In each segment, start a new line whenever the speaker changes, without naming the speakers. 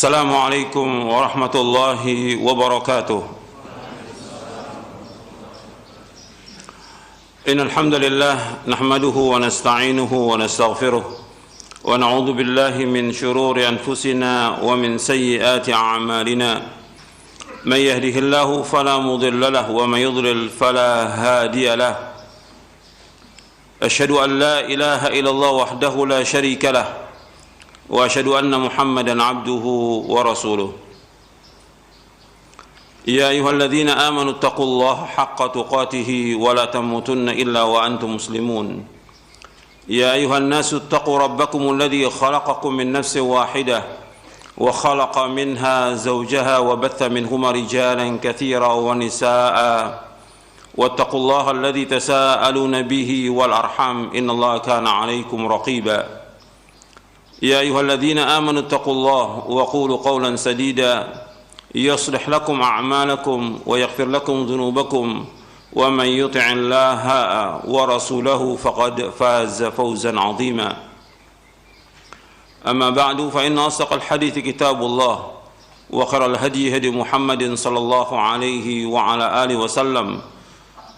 Assalamualaikum warahmatullahi wabarakatuh. Innal hamdalillah nahmaduhu wa nasta'inuhu wa nastaghfiruh wa na'udzu billahi min shururi anfusina wa min sayyiati a'malina. Man yahdihillahu fala mudilla lahu wa man yudlil fala hadiya lahu. Asyhadu an la ilaha illallah wahdahu la syarika lahu wa asyhadu anna Muhammadan abduhu wa rasuluh. Ya ayyuhalladzina amanu taqullaha haqqa tuqatih wa la tamutunna illa wa antum muslimun. Ya ayyuhan nasu taqu rabbakumul ladzi khalaqakum min nafsin wahidah wa khalaqa minha zawjaha wa batha minhuma rijalan katsiran wa nisaa'a wattaqullaha alladzi tasaaluna bihi wal arham innallaha kana 'alaikum raqiba. يا أيها الذين آمنوا اتقوا الله وقولوا قولا سديدا يصلح لكم أعمالكم ويغفر لكم ذنوبكم ومن يطع الله ورسوله فقد فاز فوزا عظيما. أما بعد فإن أصدق الحديث كتاب الله وخير الهدي هدي محمد صلى الله عليه وعلى آله وسلم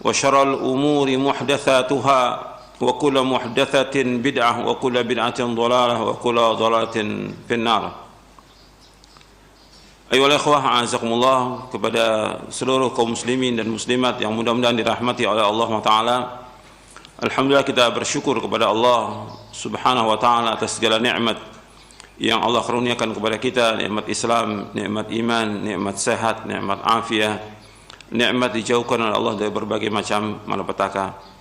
وشر الأمور محدثاتها وكل محدثة بدعة وكل بدعة ضلالة وكل ضلالة في النار. Ayolah ikhwah, a'azakumullah, kepada seluruh kaum muslimin dan muslimat yang mudah-mudahan dirahmati oleh Allah Ta'ala. Alhamdulillah, kita bersyukur kepada Allah Subhanahu wa Ta'ala atas segala nikmat yang Allah karuniakan kepada kita, nikmat Islam, nikmat iman, nikmat sehat, nikmat afiah, nikmat dijauhkan oleh Allah dari berbagai macam malapetaka.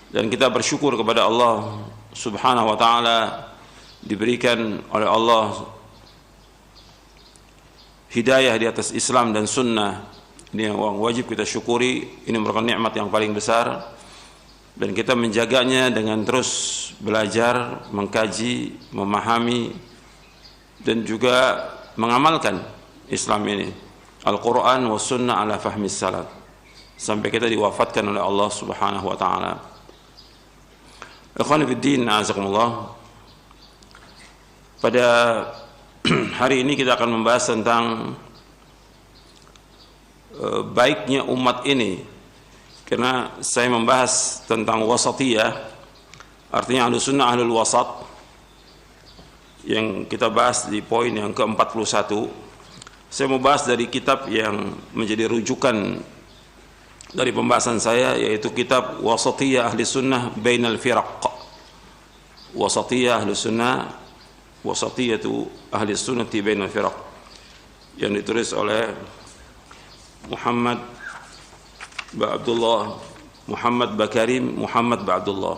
Dan kita bersyukur kepada Allah Subhanahu wa Ta'ala diberikan oleh Allah hidayah di atas Islam dan sunnah. Ini yang wajib kita syukuri. Ini merupakan nikmat yang paling besar, dan kita menjaganya dengan terus belajar, mengkaji, memahami, dan juga mengamalkan Islam ini, Al-Quran wa sunnah ala fahmi salaf, sampai kita diwafatkan oleh Allah Subhanahu wa Ta'ala. Ikhwan fiddin, a'azakumullah. Pada hari ini kita akan membahas tentang baiknya umat ini, karena saya membahas tentang wasatiyah, artinya ahlus sunnah ahlul wasat, yang kita bahas di poin yang ke-41. Saya mau bahas dari kitab yang menjadi rujukan dari pembahasan saya, yaitu kitab Wasatiyah Ahli Sunnah Bainal Firaq. Wasatiyah Ahli Sunnah, Wasatiyatu Ahli Sunnati Bainal Firaq, yang ditulis oleh Muhammad Ba'abdullah, Muhammad Bakarim, Muhammad Ba'abdullah.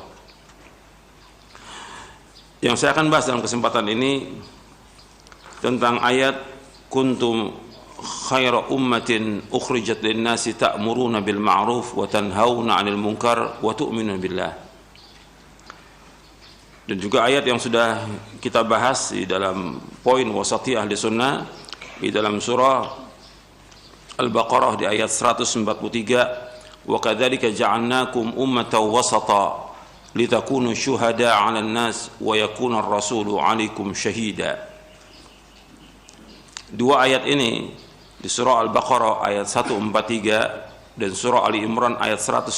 Yang saya akan bahas dalam kesempatan ini tentang ayat kuntum khaira ummatin ukhrijat lin-nasi ta'muruna bil ma'ruf wa tanhauna 'anil munkar wa tu'minuna billah. Dan juga ayat yang sudah kita bahas di dalam poin wasatiyah ahli sunnah di dalam surah Al-Baqarah di ayat 143, wa kadzalika ja'alnakum ummatan wasata litakunu syuhada 'alan nas wa yakuna ar-rasulu 'alaikum syahida. Dua ayat ini di surah Al-Baqarah ayat 143 dan surah Ali Imran ayat 110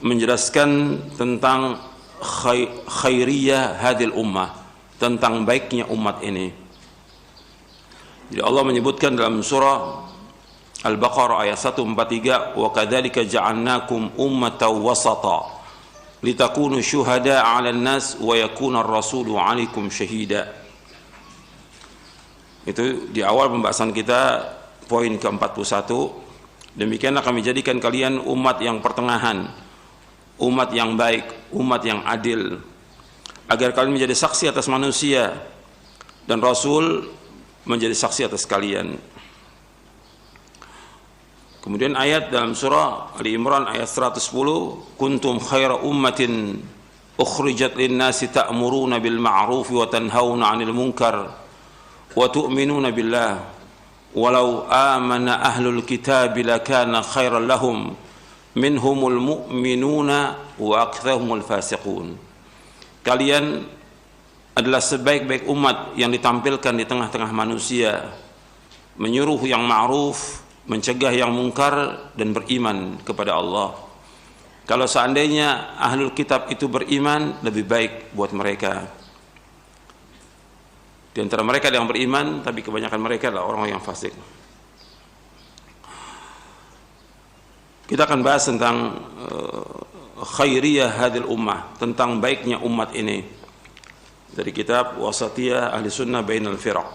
menjelaskan tentang khairiyah hadil ummah, tentang baiknya umat ini. Jadi Allah menyebutkan dalam surah Al-Baqarah ayat 143, wa kadzalika ja'alnakum ummatan wasata litakunu syuhada 'alan nas wa yakuna ar-rasulu 'alaikum syahida. Itu di awal pembahasan kita, poin ke-41. Demikianlah kami jadikan kalian umat yang pertengahan, umat yang baik, umat yang adil, agar kalian menjadi saksi atas manusia dan Rasul menjadi saksi atas kalian. Kemudian ayat dalam surah Ali Imran ayat 110, kuntum khaira ummatin ukhrijat lin-nasi ta'muruna bil ma'ruf wa tanhauna 'anil munkar wa tu'minuna billah walau amana ahlul kitab lakana khairan lahum minhumul mu'minuna wa aktsarumul fasiqun. Kalian adalah sebaik-baik umat yang ditampilkan di tengah-tengah manusia, menyuruh yang ma'ruf, mencegah yang mungkar, dan beriman kepada Allah. Kalau seandainya ahlul kitab itu beriman, lebih baik buat mereka. Di antara mereka ada yang beriman, tapi kebanyakan mereka adalah orang yang fasik. Kita akan bahas tentang khairiyah hadil ummah, tentang baiknya umat ini, dari kitab Wasatiyah Ahli Sunnah Bainal Firaq.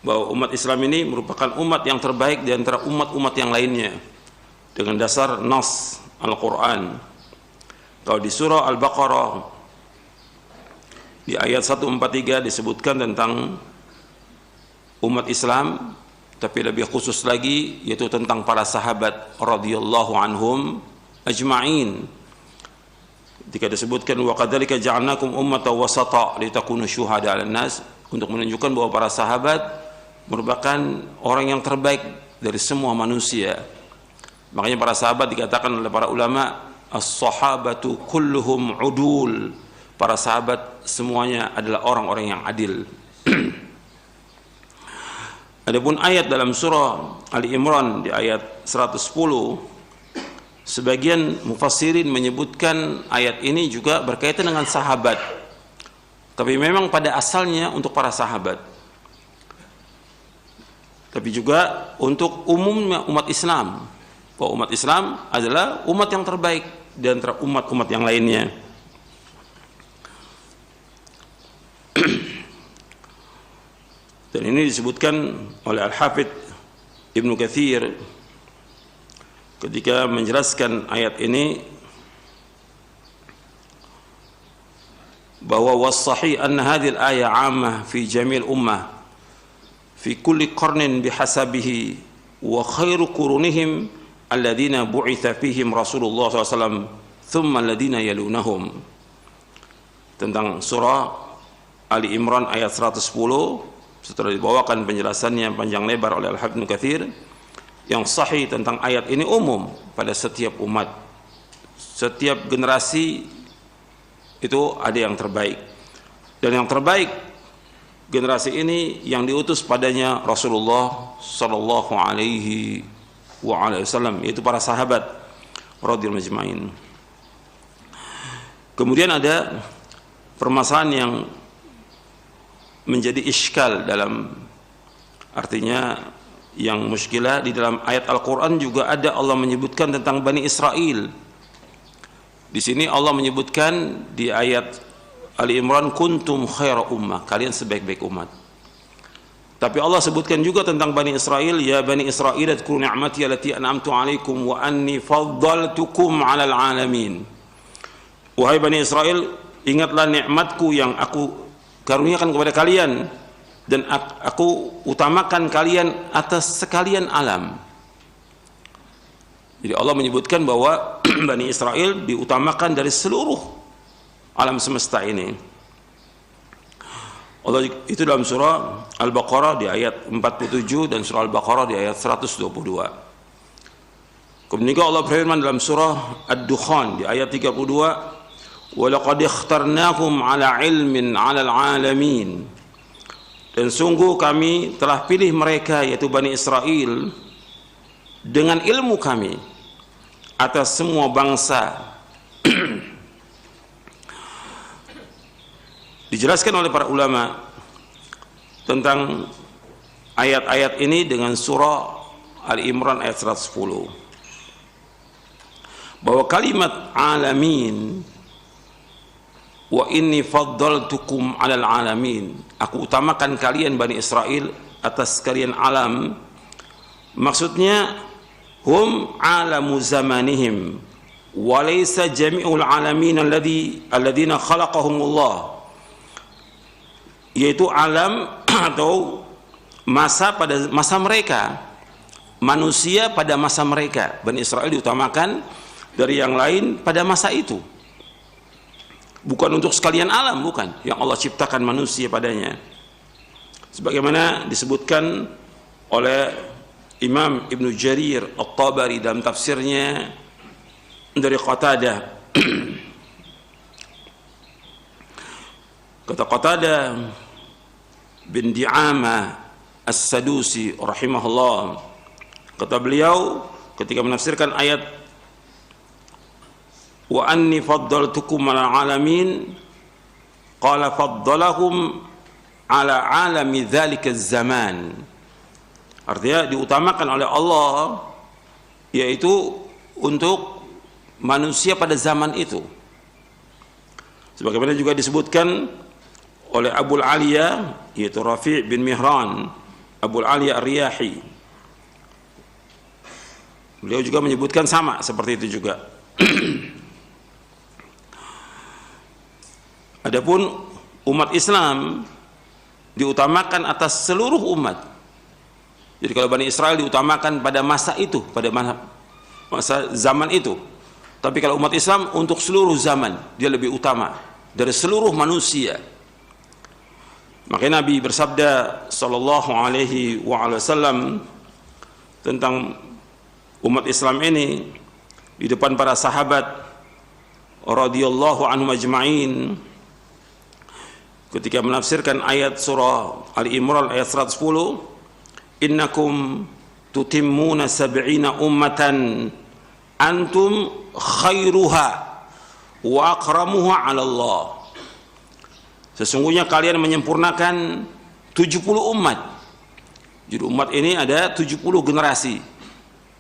Bahwa umat Islam ini merupakan umat yang terbaik di antara umat-umat yang lainnya dengan dasar nas Al-Quran. Kalau di surah Al-Baqarah di ayat 143 disebutkan tentang umat Islam, tapi lebih khusus lagi yaitu tentang para sahabat radhiyallahu anhum ajma'in. Ketika disebutkan wa kadzalika ja'alnakum ummatan wasata litakunu syuhada 'alan nas, untuk menunjukkan bahwa para sahabat merupakan orang yang terbaik dari semua manusia. Makanya para sahabat dikatakan oleh para ulama as-sahabatu kulluhum udul. Para sahabat semuanya adalah orang-orang yang adil. Adapun ayat dalam surah Ali Imran di ayat 110, sebagian mufassirin menyebutkan ayat ini juga berkaitan dengan sahabat, tapi memang pada asalnya untuk para sahabat, tapi juga untuk umumnya umat Islam. Bahwa umat Islam adalah umat yang terbaik di antara umat-umat yang lainnya. Dan ini disebutkan oleh Al-Hafidh Ibnu Katsir ketika menjelaskan ayat ini, bahwa was-sahih anna hadhihi al-ayah 'ammah fi jamil ummah fi kulli qarnin bihasabihi wa khairu qurunihim alladhina bu'itha fihim Rasulullah SAW thumma alladhina yalunahum. Tentang surah Ali Imran ayat 110, setelah dibawakan penjelasannya panjang lebar oleh Al-Hafidh Ibnu Katsir, yang sahih tentang ayat ini umum pada setiap umat, setiap generasi itu ada yang terbaik, dan yang terbaik generasi ini yang diutus padanya Rasulullah sallallahu alaihi wasallam, yaitu para sahabat radhiyallahu ajmain. Kemudian ada permasalahan yang menjadi iskal dalam, artinya yang muskilah di dalam ayat Al-Quran juga ada Allah menyebutkan tentang Bani Israel. Di sini Allah menyebutkan di ayat Ali Imran kuntum khaira ummah, kalian sebaik-baik umat. Tapi Allah sebutkan juga tentang Bani Israel, ya Bani Israel adkuru ni'mati allati an'amtu 'alaikum wa anni faddaltukum 'alal 'alamin. Wahai Bani Israel, ingatlah nikmatku yang aku karuniakan kepada kalian, dan aku utamakan kalian atas sekalian alam. Jadi Allah menyebutkan bahwa Bani Israel diutamakan dari seluruh alam semesta ini. Allah itu dalam surah Al-Baqarah di ayat 47 dan surah Al-Baqarah di ayat 122. Kemudian Allah berfirman dalam surah Ad-Dukhan di ayat 32, wa laqad ikhtarnakum ala ilmin 'alal 'alamin. Dan sungguh kami telah pilih mereka, yaitu Bani Israel, dengan ilmu kami atas semua bangsa. Dijelaskan oleh para ulama tentang ayat-ayat ini dengan surah Ali Imran ayat 110, bahwa kalimat alamin, wa inni faddaltukum 'alal 'alamin, aku utamakan kalian Bani Israel atas kalian alam, maksudnya hum alamu zamanihim wa laysa jami'ul 'alamin alladhina khalaqahumullah, yaitu alam atau masa pada masa mereka, manusia pada masa mereka. Bani Israel diutamakan dari yang lain pada masa itu, bukan untuk sekalian alam, bukan, yang Allah ciptakan manusia padanya. Sebagaimana disebutkan oleh Imam Ibnu Jarir At-Tabari dalam tafsirnya dari Qatadah. Kata Qatadah bin Di'amah As-Sadusi rahimahullah, kata beliau ketika menafsirkan ayat wa anni faddaltukum ala alamin, qala faddalahum ala alami dzalika zaman. Artinya diutamakan oleh Allah yaitu untuk manusia pada zaman itu. Sebagaimana juga disebutkan oleh Abul Aliya, yaitu Rafi' bin Mihran Abul Aliya Ar-Riyahi. Beliau juga menyebutkan sama seperti itu juga. Adapun umat Islam diutamakan atas seluruh umat. Jadi kalau Bani Israel diutamakan pada masa itu, pada masa zaman itu. Tapi kalau umat Islam untuk seluruh zaman, dia lebih utama dari seluruh manusia. Makanya Nabi bersabda sallallahu alaihi wasallam tentang umat Islam ini di depan para sahabat radhiyallahu anhum ajma'in ketika menafsirkan ayat surah Ali Imran ayat 110, innakum tutimmuna sab'ina ummatan antum khairuha wa akramuha 'ala Allah. Sesungguhnya kalian menyempurnakan 70 umat. Jadi umat ini ada 70 generasi.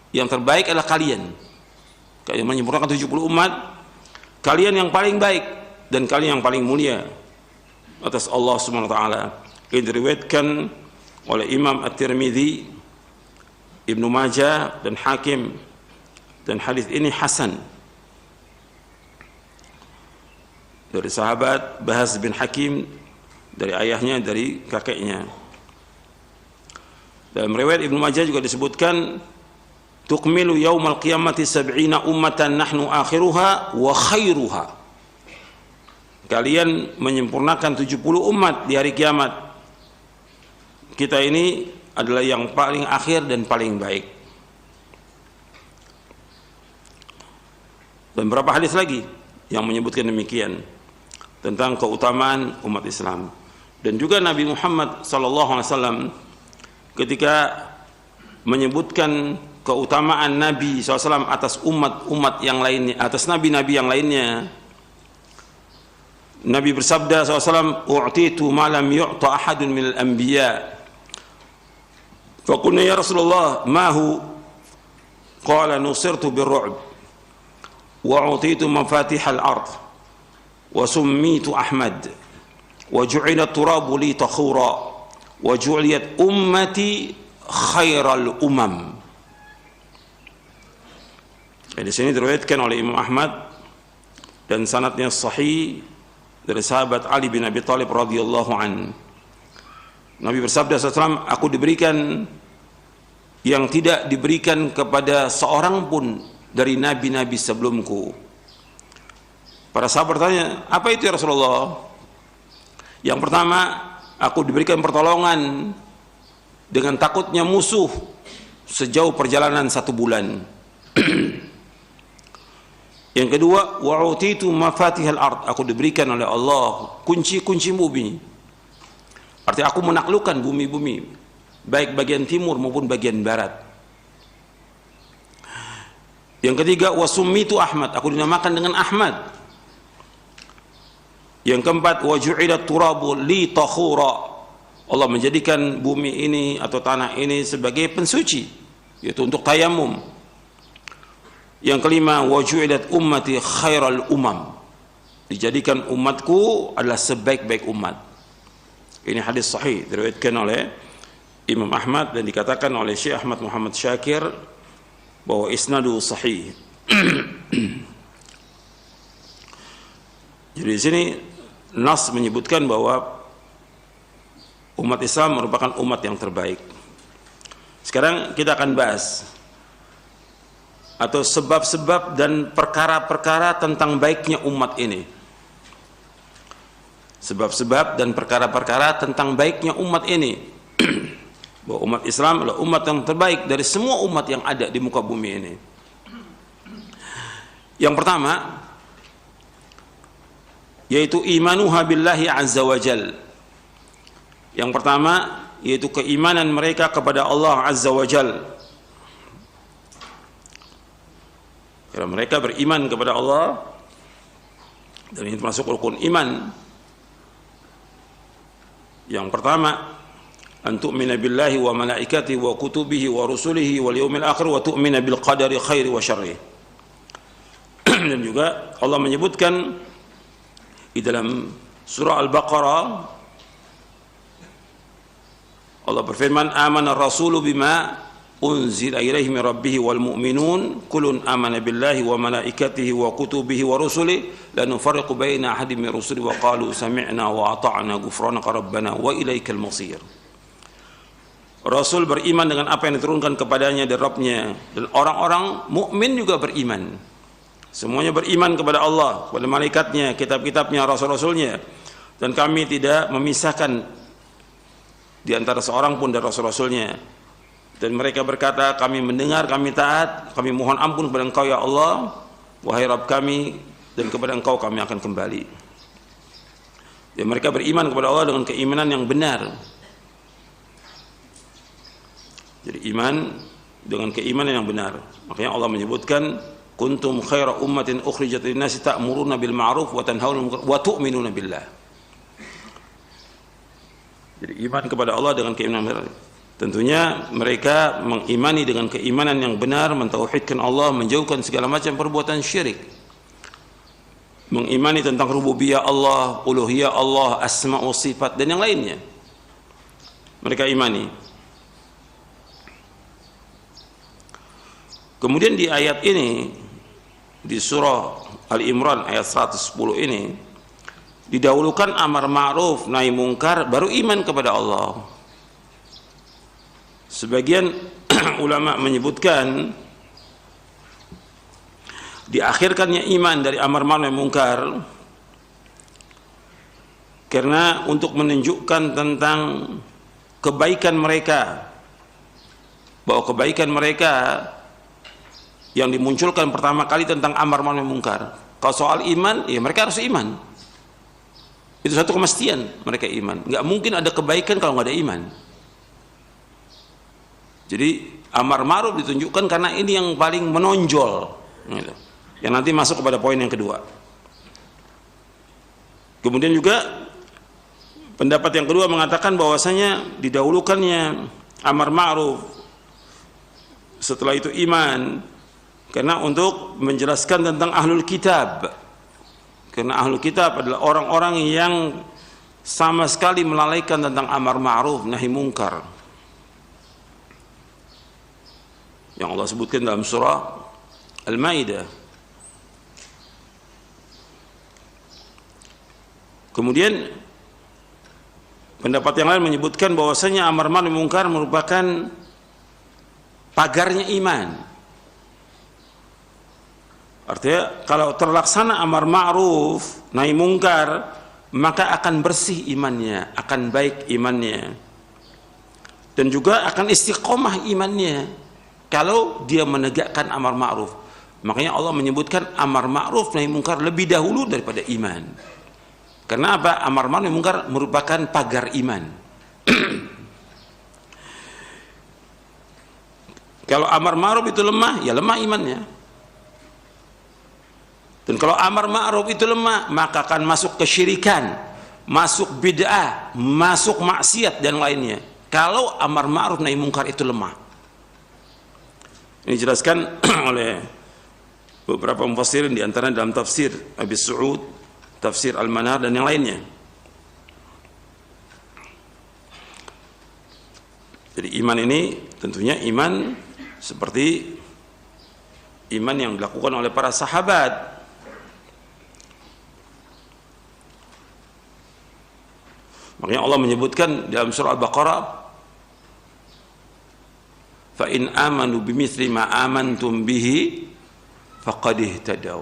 Yang terbaik adalah kalian. Kalian menyempurnakan 70 umat. Kalian yang paling baik dan kalian yang paling mulia atas Allah Subhanahu wa taala. Ini diriwayatkan oleh Imam At-Tirmidzi, Ibnu Majah dan Hakim, dan hadis ini hasan dari sahabat Bahaz bin Hakim, dari ayahnya, dari kakeknya. Dalam riwayat Ibnu Majah juga disebutkan tukmilu yaumal qiyamati sab'ina ummatan nahnu akhiruha wa khairuha. Kalian menyempurnakan 70 umat di hari kiamat. Kita ini adalah yang paling akhir dan paling baik. Dan berapa hadis lagi yang menyebutkan demikian tentang keutamaan umat Islam. Dan juga Nabi Muhammad SAW ketika menyebutkan keutamaan Nabi SAW atas umat-umat yang lainnya, atas nabi-nabi yang lainnya, Nabi bersabda SAW, u'titu ma lam yu'ta ahadun minal anbiya. Faqulna ya Rasulullah ma hu? Qala nusirtu birru'b wa u'titu mafatihal ard wa summitu Ahmad wa ju'ila turabu li takhura wa ju'liyat ummati khairal umam. Di sini diriwayatkan oleh Imam Ahmad dan sanadnya sahih dari sahabat Ali bin Abi Thalib radhiyallahu an. Nabi bersabda SAW, aku diberikan yang tidak diberikan kepada seorang pun dari nabi-nabi sebelumku. Para sahabat bertanya, apa itu ya Rasulullah? Yang pertama, aku diberikan pertolongan dengan takutnya musuh sejauh perjalanan 1 bulan. Yang kedua, wa'utitu mafatihal ard, aku diberikan oleh Allah kunci-kunci bumi. Artinya aku menaklukkan bumi-bumi, baik bagian timur maupun bagian barat. Yang ketiga, wasummitu Ahmad, aku dinamakan dengan Ahmad. Yang keempat, waju'ilat turabu li takhura, Allah menjadikan bumi ini atau tanah ini sebagai pensuci, yaitu untuk tayamum. Yang kelima, waju'ilat ummati khairal umam, dijadikan umatku adalah sebaik-baik umat. Ini hadis sahih diriwayatkan oleh Imam Ahmad dan dikatakan oleh Syekh Ahmad Muhammad Syakir bahwa isnadu sahih. Jadi di sini nas menyebutkan bahwa umat Islam merupakan umat yang terbaik. Sekarang kita akan bahas atau sebab-sebab dan perkara-perkara tentang baiknya umat ini. Sebab-sebab dan perkara-perkara tentang baiknya umat ini. Bahwa umat Islam adalah umat yang terbaik dari semua umat yang ada di muka bumi ini. Yang pertama yaitu imanuha billahi azza wa jal. Yang pertama yaitu keimanan mereka kepada Allah azza wa jal. Karena mereka beriman kepada Allah, dan ini termasuk rukun iman. Yang pertama, an tu'mina billahi wa malaikatihi wa kutubihi wa rusulihi wal yawmil akhir wa tu'mina bil qadari khairi wa syarri. Dan juga Allah menyebutkan di dalam surah Al-Baqarah, Allah berfirman, amana ar-rasulu bima unzila ilaihi min rabbih wal mu'minun kullun amana billahi wa malaikatihi wa kutubihi wa rusulihi la nufarriqu baina ahadin min rusuli wa qalu sami'na wa ata'na ghufranaka rabbana wa ilaikal masir. Rasul beriman dengan apa yang diturunkan kepadanya dari Rabbnya, dan orang-orang mukmin juga beriman. Semuanya beriman kepada Allah, kepada malaikatnya, kitab-kitabnya, rasul-rasulnya, dan kami tidak memisahkan di antara seorang pun dari rasul-rasulnya. Dan mereka berkata, kami mendengar, kami taat, kami mohon ampun kepada Engkau ya Allah, wahai Rabb kami, dan kepada Engkau kami akan kembali. Dan mereka beriman kepada Allah dengan keimanan yang benar. Jadi iman dengan keimanan yang benar. Makanya Allah menyebutkan, kuntum khaira ummatin ukhrijat lin-nasi ta'muruna bil ma'ruf wa tanhauna 'anil munkar wa tu'minuna billah. Jadi iman kepada Allah dengan keimanan benar. Tentunya mereka mengimani dengan keimanan yang benar, mentauhidkan Allah, menjauhkan segala macam perbuatan syirik. Mengimani tentang rububiyah Allah, uluhiyah Allah, asma wa sifat, dan yang lainnya. Mereka imani. Kemudian di ayat ini, di surah Al-Imran ayat 110 ini, didahulukan amar ma'ruf nahi mungkar, baru iman kepada Allah. Sebagian ulama menyebutkan diakhirkannya iman dari amar ma'ruf nahi mungkar karena untuk menunjukkan tentang kebaikan mereka, bahwa kebaikan mereka yang dimunculkan pertama kali tentang amar ma'ruf nahi mungkar. Kalau soal iman, ya mereka harus iman. Itu satu kemestian, mereka iman. Nggak mungkin ada kebaikan kalau nggak ada iman. Jadi amar ma'ruf ditunjukkan karena ini yang paling menonjol, gitu. Yang nanti masuk kepada poin yang kedua. Kemudian juga pendapat yang kedua mengatakan bahwasanya didahulukannya amar ma'ruf, setelah itu iman, karena untuk menjelaskan tentang ahlul kitab. Karena ahlul kitab adalah orang-orang yang sama sekali melalaikan tentang amar ma'ruf nahi mungkar, yang Allah sebutkan dalam surah Al-Maidah. Kemudian pendapat yang lain menyebutkan bahwasanya amar ma'ruf nahi mungkar merupakan pagarnya iman. Artinya kalau terlaksana amar ma'ruf nahi mungkar, maka akan bersih imannya, akan baik imannya, dan juga akan istiqomah imannya kalau dia menegakkan amar ma'ruf. Makanya Allah menyebutkan amar ma'ruf nahi mungkar lebih dahulu daripada iman. Karena apa? Amar ma'ruf nahi mungkar merupakan pagar iman. Kalau amar ma'ruf itu lemah, ya lemah imannya. Dan kalau amar ma'ruf itu lemah, maka akan masuk kesyirikan, masuk bid'ah, masuk maksiat dan lainnya. Kalau amar ma'ruf nahi mungkar itu lemah. Ini dijelaskan oleh beberapa mufassirin, di antaranya dalam tafsir Abi Su'ud, tafsir Al-Manar, dan yang lainnya. Jadi iman ini tentunya iman seperti iman yang dilakukan oleh para sahabat. Makanya Allah menyebutkan dalam surah Al-Baqarah, fa in amanu bimithli ma amantum bihi faqad ihtadaw.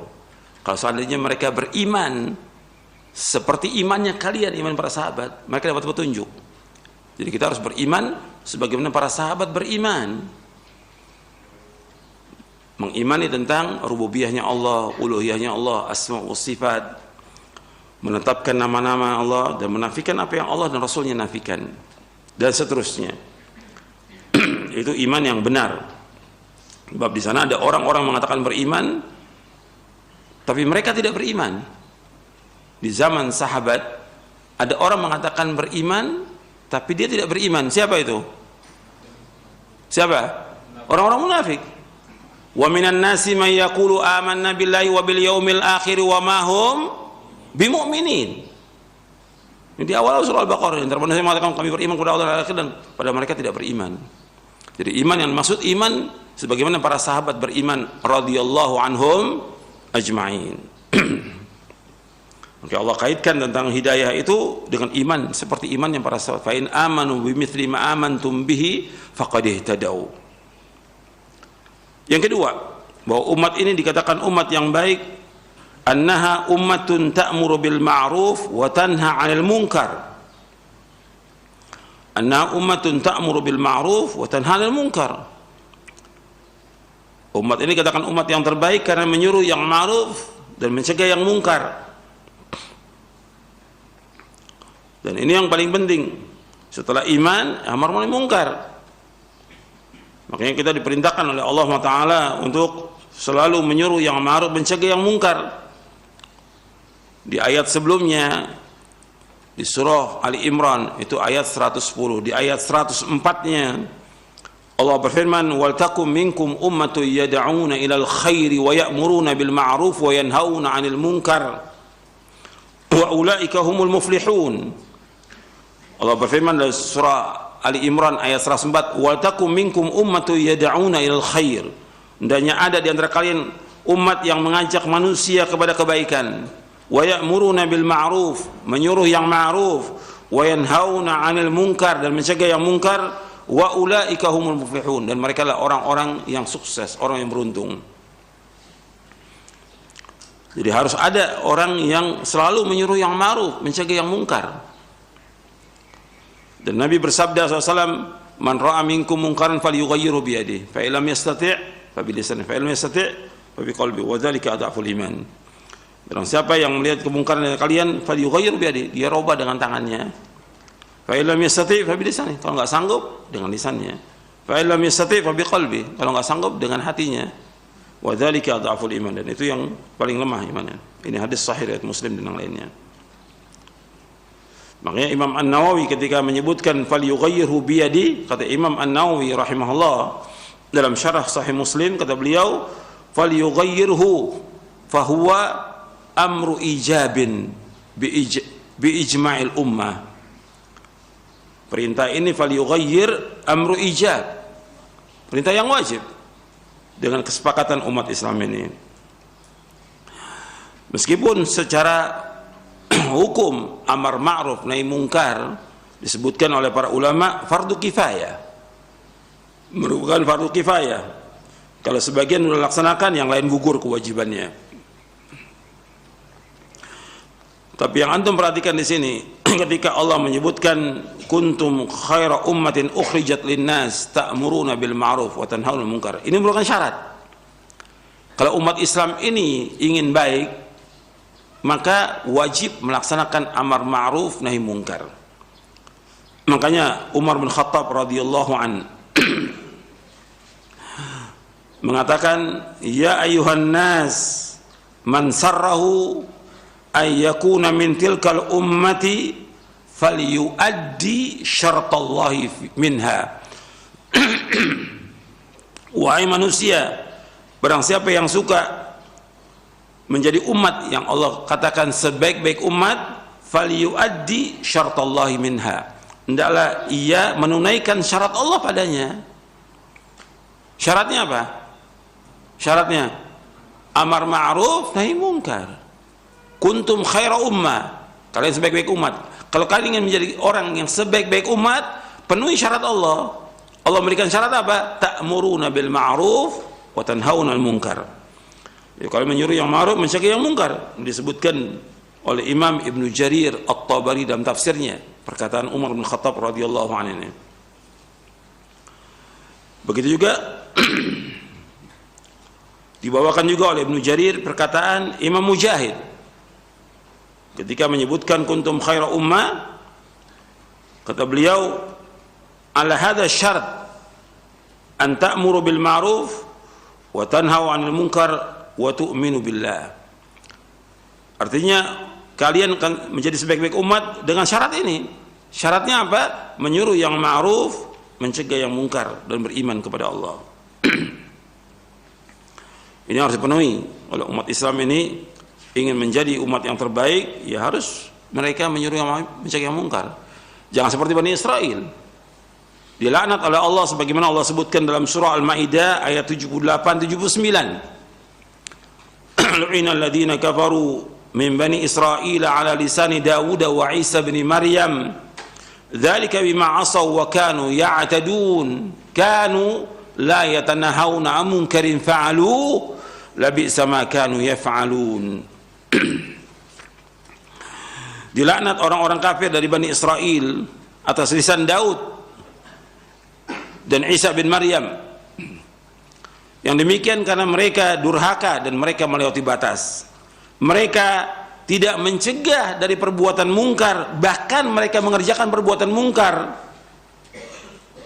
Kalau seandainya mereka beriman seperti imannya kalian, iman para sahabat, mereka dapat petunjuk. Jadi kita harus beriman sebagaimana para sahabat beriman. mengimani tentang rububiyahnya Allah, uluhiyahnya Allah, asma wa sifat, menetapkan nama-nama Allah dan menafikan apa yang Allah dan Rasulnya nafikan, dan seterusnya. Itu iman yang benar. Sebab di sana ada orang-orang mengatakan beriman, tapi mereka tidak beriman. Di zaman sahabat ada orang mengatakan beriman, tapi dia tidak beriman. Siapa itu? Siapa? Orang-orang munafik. Wa minan nasi may yaqulu amanna billahi wa bil yaumil akhir wa ma hum bimu'minin. Di awal surah Al-Baqarah, yang terbentuk mengatakan kami beriman kepada Allah dan akhir, dan pada mereka tidak beriman. Jadi iman yang maksud iman sebagaimana para sahabat beriman radhiyallahu anhum ajma'in. Maka Allah kaitkan tentang hidayah itu dengan iman seperti iman yang para sahabat. Fa in amanu bimithli ma amantum bihi faqad ihtadaw. Yang kedua, bahwa umat ini dikatakan umat yang baik, annaha ummatun ta'muru bil ma'ruf wa tanha 'anil munkar. Annaha ummatun ta'muru bil ma'ruf wa tanha 'anil munkar. Umat ini katakan umat yang terbaik karena menyuruh yang ma'ruf dan mencegah yang mungkar. Dan ini yang paling penting. Setelah iman, amar ma'ruf munkar. Makanya kita diperintahkan oleh Allah Taala untuk selalu menyuruh yang ma'ruf, mencegah yang mungkar. Di ayat sebelumnya di surah Ali Imran itu ayat 110, di ayat 104-nya Allah berfirman, wal takum minkum ummatun yad'una ilal khairi wa ya'muruna bil ma'ruf wa yanhauna 'anil munkar wa ulaika humul muflihun. Allah berfirman dalam surah Ali Imran ayat 104, wal takum minkum ummatun yad'una ilal khair. Hendaknya ada di antara kalian umat yang mengajak manusia kepada kebaikan, wa ya'muruna bil ma'ruf, menyuruh yang ma'ruf, wa yanhauna 'anil munkar, dan mencegah yang munkar, wa ulaika humul muflihun, dan mereka lah orang-orang yang sukses, orang yang beruntung. Jadi harus ada orang yang selalu menyuruh yang ma'ruf, mencegah yang munkar. Dan Nabi bersabda SAW, man ra'a minkum munkaran falyughayyirhu bi yadihi, fa illam yastati' fa bi lisanihi, fa illam yastati' fa bi qalbihi, wa dzalika adhaful iman. Dan siapa yang melihat kemungkaran dari kalian, falyughayyirhu bi yadihi, dia rubah dengan tangannya. Fa illam yastati' fa bi lisanihi, kalau enggak sanggup dengan lisannya. Fa illam yastati' fa bi qalbihi, kalau enggak sanggup dengan hatinya. Wa dzalika adhaful iman, dan itu yang paling lemah imannya. Ini hadis sahih riwayat Muslim dan yang lainnya. Makanya Imam An-Nawawi ketika menyebutkan falyughayyirhu biyadi, kata Imam An-Nawawi rahimahullah dalam syarah Sahih Muslim, kata beliau falyughayyirhu fahuwa amru ijabin bi ijma'il ummah. Perintah ini falyughayyir amru ijab, perintah yang wajib dengan kesepakatan umat Islam ini. Meskipun secara hukum amar ma'ruf nahi mungkar disebutkan oleh para ulama fardu kifayah, merupakan fardu kifayah. Kalau sebagian sudah laksanakan, yang lain gugur kewajibannya. Tapi yang antum perhatikan di sini, ketika Allah menyebutkan kuntum khaira ummatin ukhrijat linnas ta'muruna bil ma'ruf wa tanhauna 'anil munkar, ini merupakan syarat. Kalau umat Islam ini ingin baik, maka wajib melaksanakan amar ma'ruf nahi munkar. Makanya Umar bin Khattab radhiyallahu an mengatakan, ya ayuhan nas man sarrahu ay yakuna min tilkal ummati falyuaddi syartallahi minha. Wahai manusia, barang siapa yang suka menjadi umat yang Allah katakan sebaik-baik umat, falyuaddi syartallahi minha, hendaklah ia menunaikan syarat Allah padanya. Syaratnya apa? Syaratnya amar ma'ruf nahi munkar. Kuntum khaira ummah, kalian sebaik-baik umat. Kalau kalian ingin menjadi orang yang sebaik-baik umat, penuhi syarat Allah. Allah memberikan syarat apa? Ta'muruna bil ma'ruf wa tanhauna 'anil munkar. Ya, kalau menyuruh yang ma'ruf, mencegah yang munkar. Disebutkan oleh Imam Ibnu Jarir At-Tabari dalam tafsirnya, perkataan Umar bin Khattab radhiyallahu anhu. Begitu juga Dibawakan juga oleh Ibnu Jarir perkataan Imam Mujahid ketika menyebutkan kuntum khaira ummah, kata beliau, ala hadha syarat an ta'muru bil ma'ruf wa tanhau 'anil munkar wa tu'minu billah. Artinya kalian akan menjadi sebaik-baik umat dengan syarat ini. Syaratnya apa? Menyuruh yang ma'ruf, mencegah yang mungkar, dan beriman kepada Allah. Ini harus dipenuhi oleh umat Islam ini. Ingin menjadi umat yang terbaik, ya harus mereka menyuruh yang ma'ruf, mencegah yang mungkar. Jangan seperti Bani Israel, dilaknat oleh Allah sebagaimana Allah sebutkan dalam surah Al-Maidah ayat 78-79. Lu'ina alladhina kafaru min Bani Israel ala lisani Dawud wa Isa bin Maryam dzalika bima asaw wa kanu ya'tadun kanu la yatanahawna 'an munkarin fa'alu labi'sa ma kanu yaf'alun. Dilaknat orang-orang kafir dari Bani Israel atas lisan Daud dan Isa bin Maryam. Yang demikian karena mereka durhaka dan mereka melewati batas. Mereka tidak mencegah dari perbuatan mungkar, bahkan mereka mengerjakan perbuatan mungkar.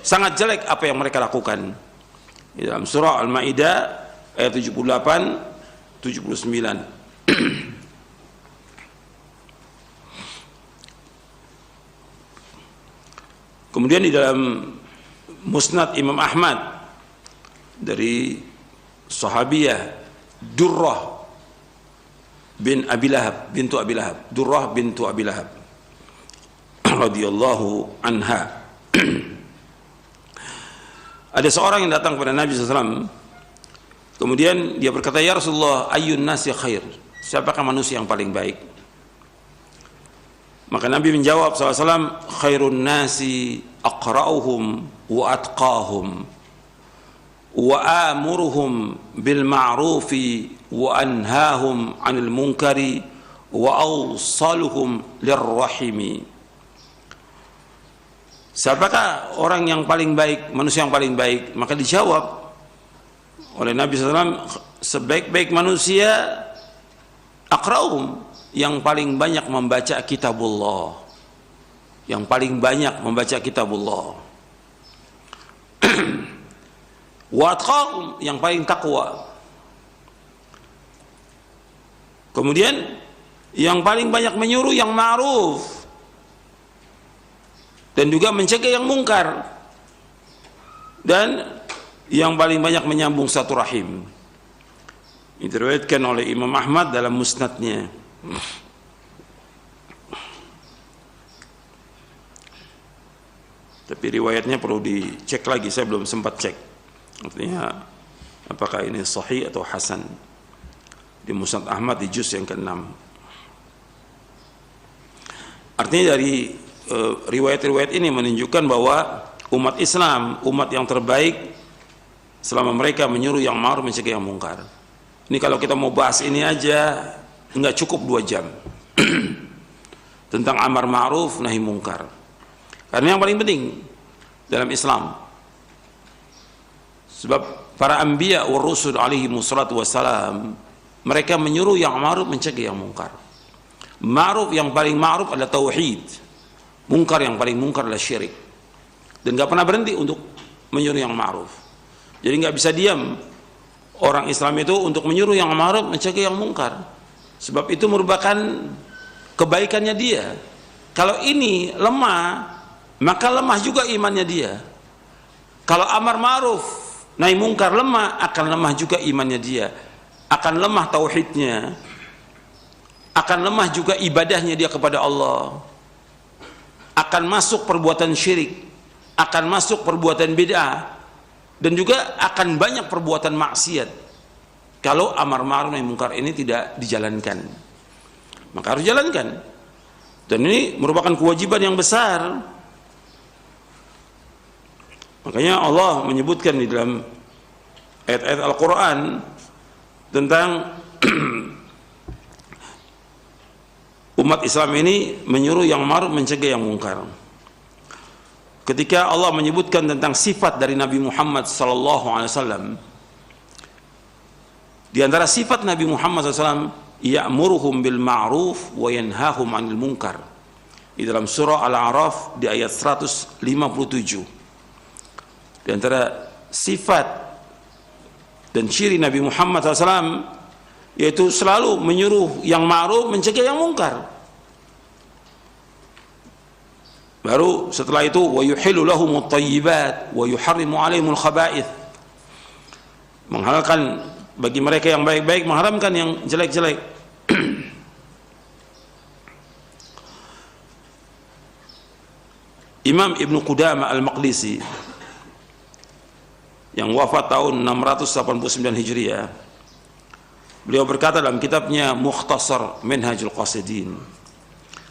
Sangat jelek apa yang mereka lakukan. Di dalam surah Al-Maidah ayat 78-79. Kemudian di dalam Musnad Imam Ahmad dari sahabiyah Durrah bin Abi Lahab, bintu Abi Lahab, Durrah bintu Abi Lahab radhiyallahu anha. Ada seorang yang datang kepada Nabi SAW, kemudian dia berkata, ya Rasulullah, ayyun nasi khair, siapakah manusia yang paling baik? Maka Nabi menjawab SAW, khairun nasi aqra'uhum wa atqahum wa amuruhum bil ma'rufi wa anhahum 'anil munkari wa awsaluhum lirrahimi. Siapakah orang yang paling baik, manusia yang paling baik? Maka dijawab oleh Nabi SAW, sebaik-baik manusia aqra'uhum, yang paling banyak membaca kitabullah, yang paling banyak membaca kitabullah. Wa atqahum, yang paling takwa. Kemudian yang paling banyak menyuruh yang ma'ruf dan juga mencegah yang mungkar, dan yang paling banyak menyambung satu rahim. Ini diriwayatkan oleh Imam Ahmad dalam musnadnya. Tapi riwayatnya perlu dicek lagi, saya belum sempat cek artinya apakah ini sahih atau hasan. Di Musnad Ahmad di juz yang ke-6. Artinya dari riwayat-riwayat ini menunjukkan bahwa umat Islam, umat yang terbaik selama mereka menyuruh yang ma'ruf, mencegah yang mungkar. Ini kalau kita mau bahas ini aja nggak cukup 2 jam tentang amar ma'ruf nahi mungkar, karena yang paling penting dalam Islam. Sebab para anbiya wa rusul alaihi wassalatu wassalam, mereka menyuruh yang ma'ruf, mencegah yang mungkar. Ma'ruf, yang paling ma'ruf adalah tauhid, mungkar, yang paling mungkar adalah syirik, dan nggak pernah berhenti untuk menyuruh yang ma'ruf. Jadi nggak bisa diam orang Islam itu untuk menyuruh yang ma'ruf, mencegah yang mungkar. Sebab itu merupakan kebaikannya dia. Kalau ini lemah, maka lemah juga imannya dia. Kalau amar ma'ruf nahi mungkar lemah, akan lemah juga imannya dia, akan lemah tauhidnya, akan lemah juga ibadahnya dia kepada Allah, akan masuk perbuatan syirik, akan masuk perbuatan bid'ah, dan juga akan banyak perbuatan maksiat kalau amar ma'ruf nahi mungkar ini tidak dijalankan. Maka harus jalankan, dan ini merupakan kewajiban yang besar. Makanya Allah menyebutkan di dalam ayat-ayat Al-Quran tentang umat Islam ini menyuruh yang ma'ruf, mencegah yang mungkar. Ketika Allah menyebutkan tentang sifat dari Nabi Muhammad SAW Di antara sifat Nabi Muhammad SAW, ya'muruhum bil ma'ruf wa yanhahum 'anil munkar. Di dalam surah Al-A'raf di ayat 157. Di antara sifat dan ciri Nabi Muhammad SAW yaitu selalu menyuruh yang ma'ruf, mencegah yang munkar. Baru setelah itu wa yuhillu lahumut thayyibat wa yuharrimu 'alaihimul khaba'ith. Menghalalkan bagi mereka yang baik-baik, mengharamkan yang jelek-jelek. Imam Ibnu Qudamah Al-Maqdisi yang wafat tahun 689 Hijriah, beliau berkata dalam kitabnya Mukhtasar Minhajul Qasidin,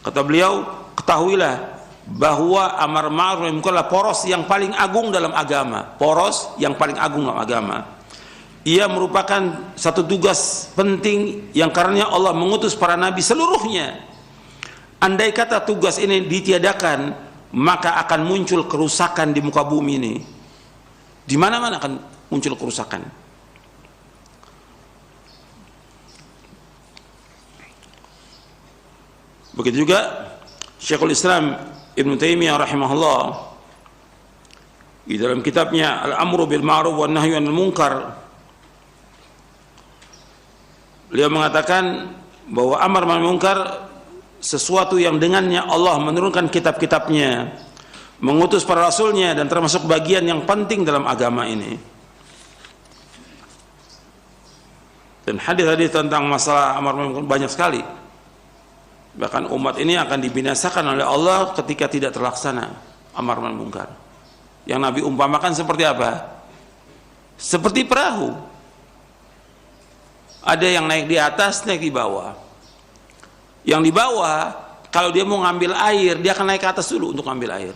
kata beliau, ketahuilah bahwa amar ma'ruf nahi munkar adalah poros yang paling agung dalam agama. Poros yang paling agung dalam agama. Ia merupakan satu tugas penting yang karenanya Allah mengutus para nabi seluruhnya. Andai kata tugas ini ditiadakan, maka akan muncul kerusakan di muka bumi ini. Di mana-mana akan muncul kerusakan. Begitu juga Syekhul Islam Ibn Taimiyah rahimahullah di dalam kitabnya Al-Amru bil Ma'ruf wan Nahyu 'anil Munkar, beliau mengatakan bahwa amar ma'ruf munkar sesuatu yang dengannya Allah menurunkan kitab-kitabnya, mengutus para rasulnya, dan termasuk bagian yang penting dalam agama ini. Dan hadis-hadis tentang masalah amar ma'ruf munkar banyak sekali. Bahkan umat ini akan dibinasakan oleh Allah ketika tidak terlaksana amar ma'ruf munkar. Yang Nabi umpamakan seperti apa? Seperti perahu. Ada yang naik di atas, naik di bawah. Yang di bawah, kalau dia mau ngambil air, dia akan naik ke atas dulu untuk ngambil air.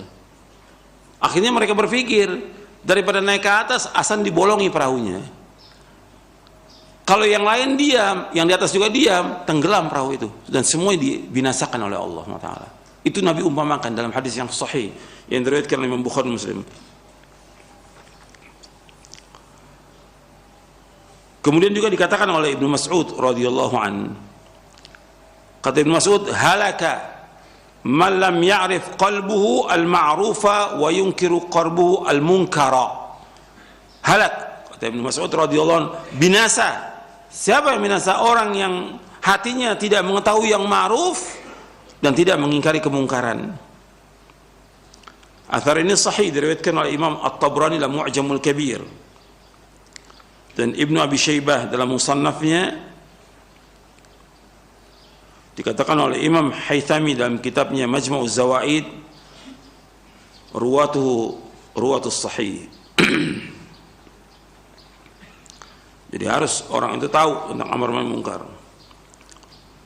Akhirnya mereka berpikir, daripada naik ke atas, asal dibolongi perahunya. Kalau yang lain diam, yang di atas juga diam, tenggelam perahu itu. Dan semua dibinasakan oleh Allah SWT. Itu Nabi umpamakan dalam hadis yang sahih, yang diriwayatkan oleh Imam Bukhari Muslim. Kemudian juga dikatakan oleh Ibnu Mas'ud radhiyallahu an, kata Ibnu Mas'ud, halaka man lam ya'rif qalbuhu al-ma'rufa wa yunkiru qalbuhu al-munkara. Halak, kata Ibnu Mas'ud radhiyallahu an, binasa. Siapa yang binasa? Orang yang hatinya tidak mengetahui yang ma'ruf dan tidak mengingkari kemungkaran. Athar ini sahih diriwayatkan oleh Imam At-Tabrani dalam Mu'jamul Kabir dan Ibnu Abi Syaibah dalam Musannafnya. Dikatakan oleh Imam Haythami dalam kitabnya Majma'uz Zawaid, ruwatus sahih. Jadi harus orang itu tahu tentang amar ma'ruf munkar.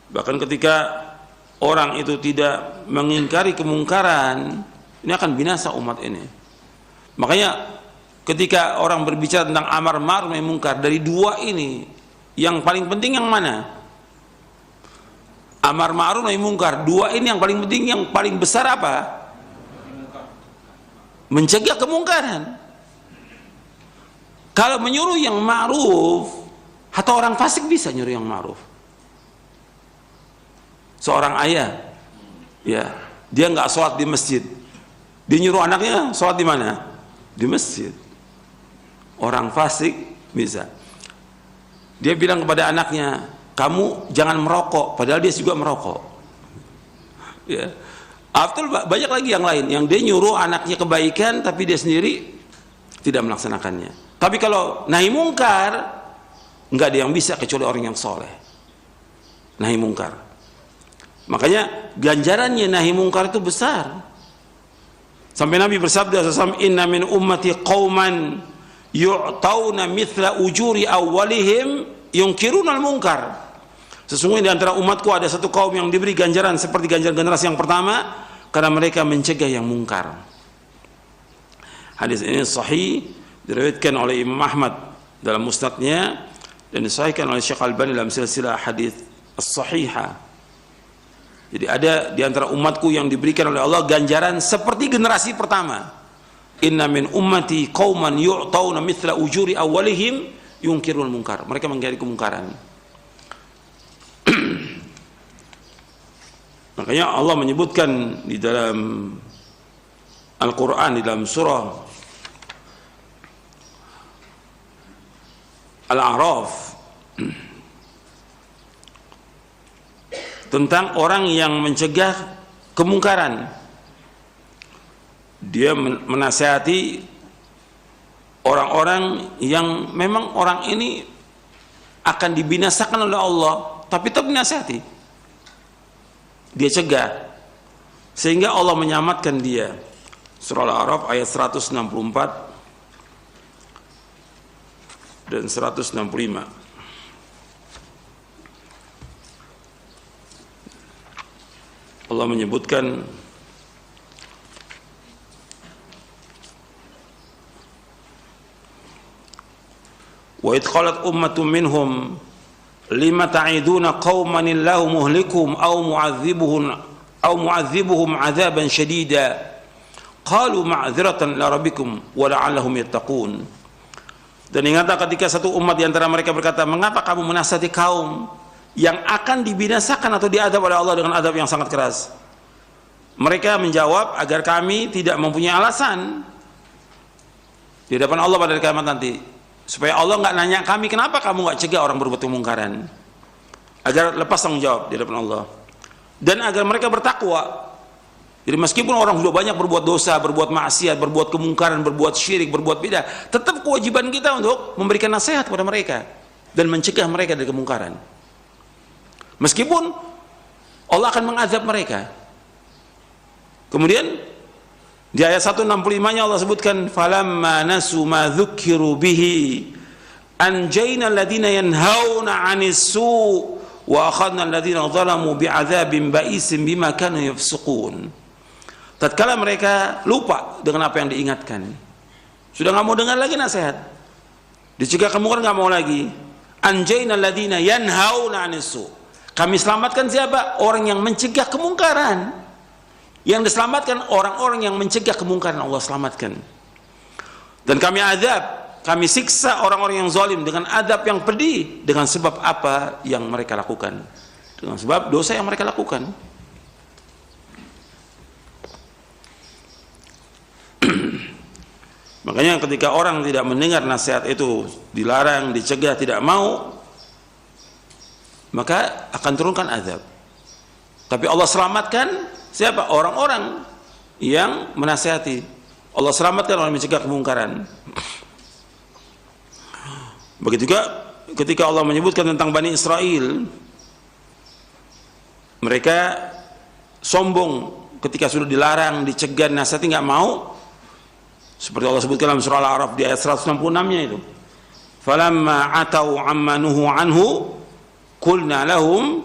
Bahkan ketika orang itu tidak mengingkari kemungkaran, ini akan binasa umat ini. Makanya ketika orang berbicara tentang amar ma'ruf nahi munkar, dari dua ini yang paling penting yang mana? Amar ma'ruf nahi munkar, dua ini yang paling penting, yang paling besar apa? Mencegah kemungkaran. Kalau menyuruh yang ma'ruf, atau orang fasik bisa nyuruh yang ma'ruf. Seorang ayah, ya, dia nggak sholat di masjid, dia nyuruh anaknya sholat di mana? Di masjid. Orang fasik bisa. Dia bilang kepada anaknya, kamu jangan merokok, padahal dia juga merokok. Ya. After banyak lagi yang lain, yang dia nyuruh anaknya kebaikan, tapi dia sendiri tidak melaksanakannya. Tapi kalau nahi mungkar, nggak ada yang bisa kecuali orang yang soleh. Nahi mungkar. Makanya ganjarannya nahi mungkar itu besar. Sampai Nabi bersabda, inna min ummati qauman yu'tauna mithla ujuri awwalihim yunkirunal munkar. Sesungguhnya di antara umatku ada satu kaum yang diberi ganjaran seperti ganjaran generasi yang pertama, karena mereka mencegah yang mungkar. Hadis ini sahih, diriwayatkan oleh Imam Ahmad dalam musnadnya dan disahihkan oleh Syekh Al-Albani dalam silsilah hadis as-sahihah. Jadi ada di antara umatku yang diberikan oleh Allah ganjaran seperti generasi pertama. Inna min ummati qauman yu'tauna mithla ujuri awwalihim yunkirul munkar, mereka mengingkari kemungkaran. Makanya Allah menyebutkan di dalam Al-Quran, di dalam surah Al-A'raf, tentang orang yang mencegah kemungkaran. Dia menasihati orang-orang yang memang orang ini akan dibinasakan oleh Allah, tapi tetap dinasihati, dia cegah, sehingga Allah menyelamatkan dia. Surah Al-A'raf ayat 164 dan 165. Allah menyebutkan, wa idh qalat ummatun minhum lima ta'iduna qauman illahu muhlikum aw mu'adzibuhum 'adzaban shadida qalu ma'dziratan ila rabbikum wa la'allahum yattaqun. Dan ingatlah ketika satu umat di antara mereka berkata, mengapa kamu menasihati kaum yang akan dibinasakan atau diadab oleh Allah dengan adab yang sangat keras? Mereka menjawab, agar kami tidak mempunyai alasan di hadapan Allah pada hari kiamat nanti, supaya Allah nggak nanya kami, kenapa kamu nggak cegah orang berbuat kemungkaran, agar lepas tanggung jawab di hadapan Allah, dan agar mereka bertakwa. Jadi meskipun orang sudah banyak berbuat dosa, berbuat maksiat, berbuat kemungkaran, berbuat syirik, berbuat bidah, tetap kewajiban kita untuk memberikan nasihat kepada mereka dan mencegah mereka dari kemungkaran. Meskipun Allah akan mengazab mereka. Kemudian di ayat 165-nya Allah sebutkan, falamma nasu ma dzukkiru bihi anjayna alladziina yanhauna 'anis su' wa akhadna alladziina zalamu bi'adzabin ba'isin bima kanu yafsuqun. Tatkala mereka lupa dengan apa yang diingatkan, sudah nggak mau dengar lagi nasihat, dicegah kemungkaran nggak mau lagi. Anjayna alladziina yanhauna 'anis su', kami selamatkan siapa? Orang yang mencegah kemungkaran. Yang diselamatkan orang-orang yang mencegah kemungkaran, Allah selamatkan. Dan kami azab, kami siksa orang-orang yang zalim dengan azab yang pedih, dengan sebab apa yang mereka lakukan, dengan sebab dosa yang mereka lakukan. Makanya ketika orang tidak mendengar nasihat itu, dilarang, dicegah, tidak mau, maka akan turunkan azab. Tapi Allah selamatkan siapa? Orang-orang yang menasihati. Allah selamatkan orang yang mencegah kemungkaran. Begitu juga ketika Allah menyebutkan tentang Bani Israel, mereka sombong ketika sudah dilarang, dicegah, nasihati nggak mau. Seperti Allah sebutkan dalam surah Al-A'raf di ayat 166-nya itu. Falamma atau amma nuhu anhu qulna lahum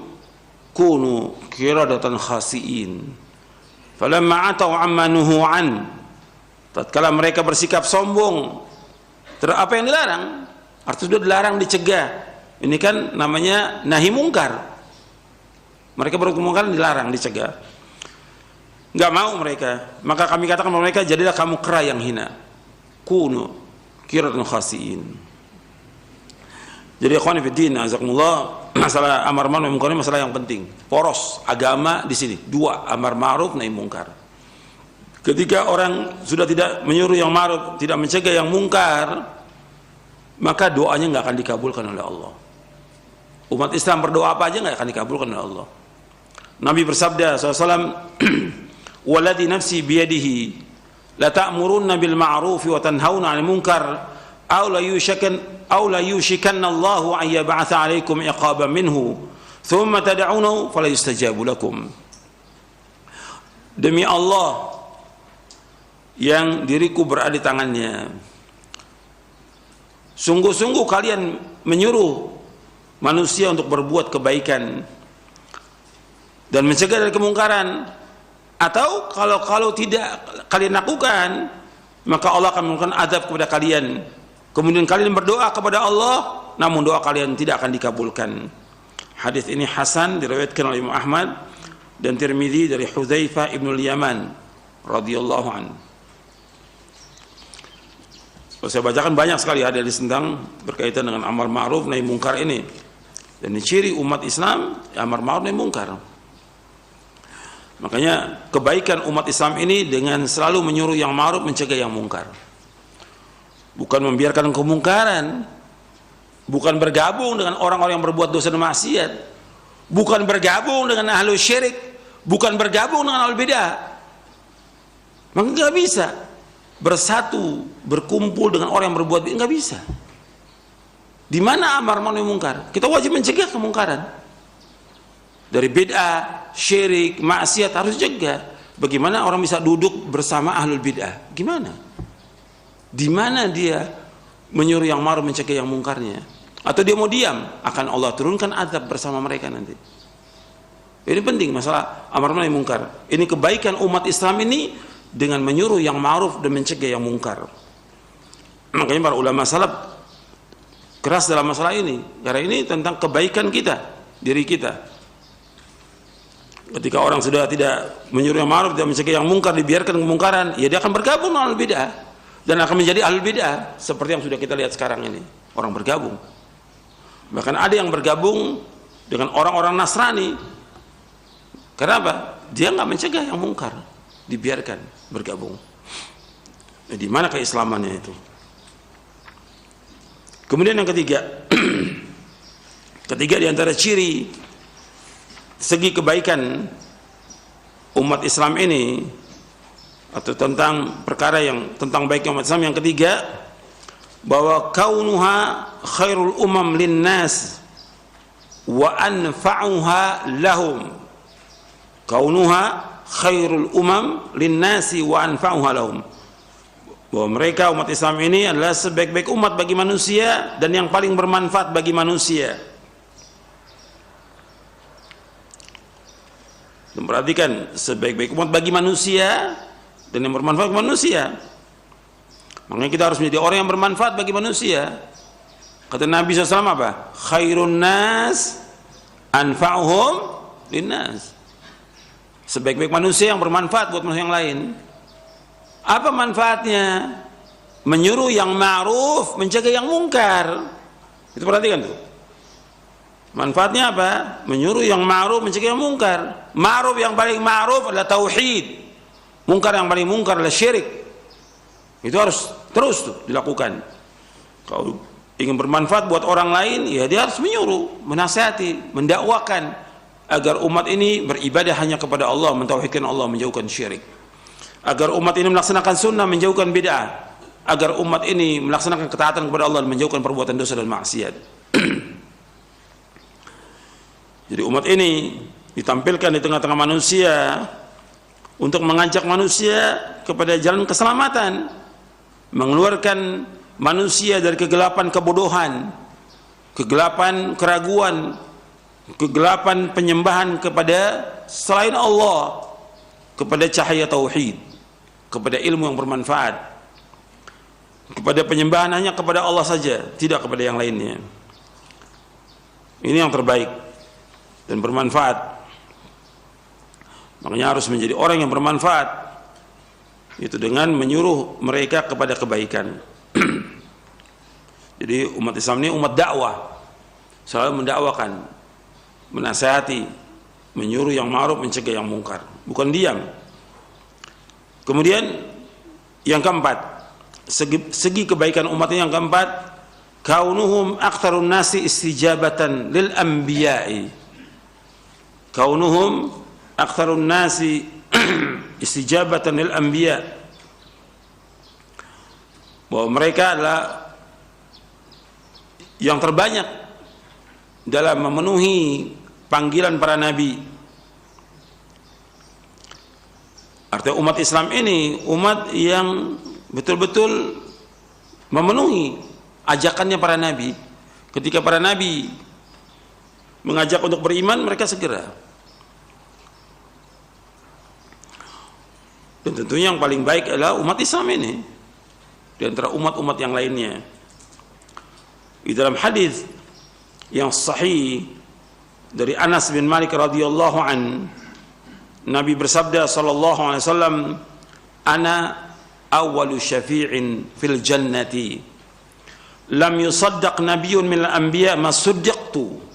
kunu qiradatan khasiin. Falamma atau amma nuhu an, tatkala mereka bersikap sombong terhadap apa yang dilarang, artinya sudah dilarang, dicegah. Ini kan namanya nahi mungkar. Mereka berbuat kemungkaran, dilarang, dicegah. Nggak mau mereka, maka kami katakan kepada mereka, jadilah kamu kera yang hina. Kunu qiradatan khasiin. Jadi ikhwan fillah, azakumullah, masalah amar ma'ruf nahi munkar ini masalah yang penting. Poros agama di sini dua, amar ma'ruf nahi munkar. Ketika orang sudah tidak menyuruh yang ma'ruf, tidak mencegah yang munkar, maka doanya nggak akan dikabulkan oleh Allah. Umat Islam berdoa apa aja nggak akan dikabulkan oleh Allah. Nabi bersabda SAW, waladhi nafsi biyadihi la ta'murunna bil ma'ruf wa tanhauna 'anil munkar aw la yushikanna Allahu an yab'atha 'alaikum iqaban minhu thumma tad'unahu fala yustajabu lakum. Demi Allah yang diriku berada di tangannya, sungguh-sungguh kalian menyuruh manusia untuk berbuat kebaikan dan mencegah dari kemungkaran, atau kalau tidak kalian lakukan, maka Allah akan memberikan azab kepada kalian. Kemudian kalian berdoa kepada Allah, namun doa kalian tidak akan dikabulkan. Hadis ini hasan, diriwayatkan oleh Imam Ahmad dan Tirmidzi dari Hudzaifah ibn al-Yaman radhiyallahu anhu. Saya bacakan banyak sekali hadis tentang berkaitan dengan amar ma'ruf nahi mungkar ini. Dan ini ciri umat Islam, amar ma'ruf nahi mungkar. Makanya kebaikan umat Islam ini dengan selalu menyuruh yang ma'ruf, mencegah yang mungkar. Bukan membiarkan kemungkaran, bukan bergabung dengan orang-orang yang berbuat dosa dan maksiat, bukan bergabung dengan ahlu syirik, bukan bergabung dengan ahlu bid'ah. Maka nggak bisa bersatu, berkumpul dengan orang yang berbuat bid'ah, nggak bisa. Di mana amar ma'ruf nahi mungkar? Kita wajib mencegah kemungkaran. Dari bid'ah, syirik, maksiat harus cegah. Bagaimana orang bisa duduk bersama ahlul bid'ah? Gimana? Di mana dia menyuruh yang ma'ruf, mencegah yang mungkarnya? Atau dia mau diam? Akan Allah turunkan azab bersama mereka nanti. Ini penting masalah amar ma'ruf nahi mungkar. Ini kebaikan umat Islam ini dengan menyuruh yang ma'ruf dan mencegah yang mungkar. Makanya para ulama salaf keras dalam masalah ini, karena ini tentang kebaikan kita, diri kita. Ketika orang sudah tidak menyuruh yang ma'ruf, tidak mencegah yang mungkar, dibiarkan kemungkaran, ya dia akan bergabung dengan ahlul bid'ah dan akan menjadi ahlul bid'ah seperti yang sudah kita lihat sekarang ini. Orang bergabung. Bahkan ada yang bergabung dengan orang-orang Nasrani. Kenapa? Dia nggak mencegah yang mungkar, dibiarkan bergabung. Di mana keislamannya itu? Kemudian yang ketiga, ketiga di antara ciri segi kebaikan umat Islam ini, atau tentang perkara yang tentang baiknya umat Islam, yang ketiga, bahwa kaunuha khairul umam linnas wa anfa'uha lahum. Kaunuha khairul umam linnasi wa anfa'uha lahum. Bahwa mereka umat Islam ini adalah sebaik-baik umat bagi manusia dan yang paling bermanfaat bagi manusia. Dan perhatikan, sebaik-baik umat bagi manusia dan yang bermanfaat bagi manusia. Makanya kita harus menjadi orang yang bermanfaat bagi manusia. Kata Nabi SAW apa? Khairun nas anfa'uhum linnas. Sebaik-baik manusia yang bermanfaat buat manusia yang lain. Apa manfaatnya? Menyuruh yang ma'ruf, mencegah yang mungkar. Itu perhatikan tuh. Manfaatnya apa? Menyuruh yang ma'ruf, mencegah yang mungkar. Ma'ruf yang paling ma'ruf adalah tauhid. Mungkar yang paling mungkar adalah syirik. Itu harus terus tuh dilakukan. Kalau ingin bermanfaat buat orang lain, ya dia harus menyuruh, menasihati, mendakwakan agar umat ini beribadah hanya kepada Allah, mentauhidkan Allah, menjauhkan syirik. Agar umat ini melaksanakan sunnah, menjauhkan bid'ah. Agar umat ini melaksanakan ketaatan kepada Allah, menjauhkan perbuatan dosa dan maksiat. Jadi umat ini ditampilkan di tengah-tengah manusia untuk mengajak manusia kepada jalan keselamatan, mengeluarkan manusia dari kegelapan kebodohan, kegelapan keraguan, kegelapan penyembahan kepada selain Allah, kepada cahaya tauhid, kepada ilmu yang bermanfaat, kepada penyembahan hanya kepada Allah saja, tidak kepada yang lainnya. Ini yang terbaik dan bermanfaat. Makanya harus menjadi orang yang bermanfaat, itu dengan menyuruh mereka kepada kebaikan. Jadi umat Islam ini umat dakwah, selalu mendakwakan, menasihati, menyuruh yang ma'ruf, mencegah yang mungkar, bukan diam. Kemudian yang keempat, segi kebaikan umat ini yang keempat, kaunuhum aktsarun nasi istijabatan lil anbiya'i. Kaunuhum aktsarun nasi istijabatan lil anbiya'. Bahwa mereka adalah yang terbanyak dalam memenuhi panggilan para nabi. Artinya umat Islam ini umat yang betul-betul memenuhi ajakannya para nabi. Ketika para nabi mengajak untuk beriman, mereka segera. Dan tentunya yang paling baik adalah umat Islam ini di antara umat-umat yang lainnya. Di dalam hadis yang sahih dari Anas bin Malik radhiyallahu an, Nabi bersabda sallallahu alaihi wasallam, "Ana awwalu syafi'in fil jannati. Lam yusaddaq nabiyyun minal anbiya ma suddiqtu.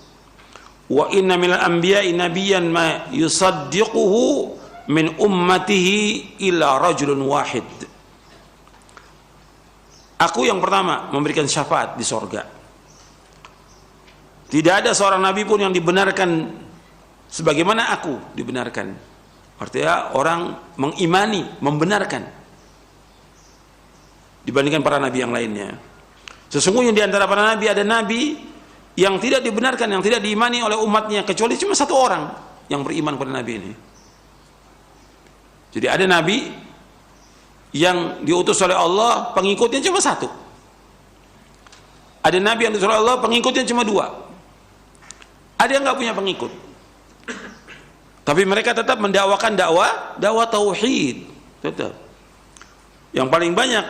Wa inna minal anbiya'i nabiyyan ma yusaddiquhu min ummatihi illa rajulun wahid. Aku yang pertama memberikan syafaat di sorga. Tidak ada seorang nabi pun yang dibenarkan sebagaimana aku dibenarkan. Artinya orang mengimani, membenarkan dibandingkan para nabi yang lainnya. Sesungguhnya di antara para nabi ada nabi yang tidak dibenarkan, yang tidak diimani oleh umatnya, kecuali cuma satu orang yang beriman pada nabi ini. Jadi ada nabi yang diutus oleh Allah, pengikutnya cuma satu. Ada nabi yang diutus oleh Allah, pengikutnya cuma dua. Ada yang nggak punya pengikut, tapi mereka tetap mendakwakan dakwah tauhid. Tetap yang paling banyak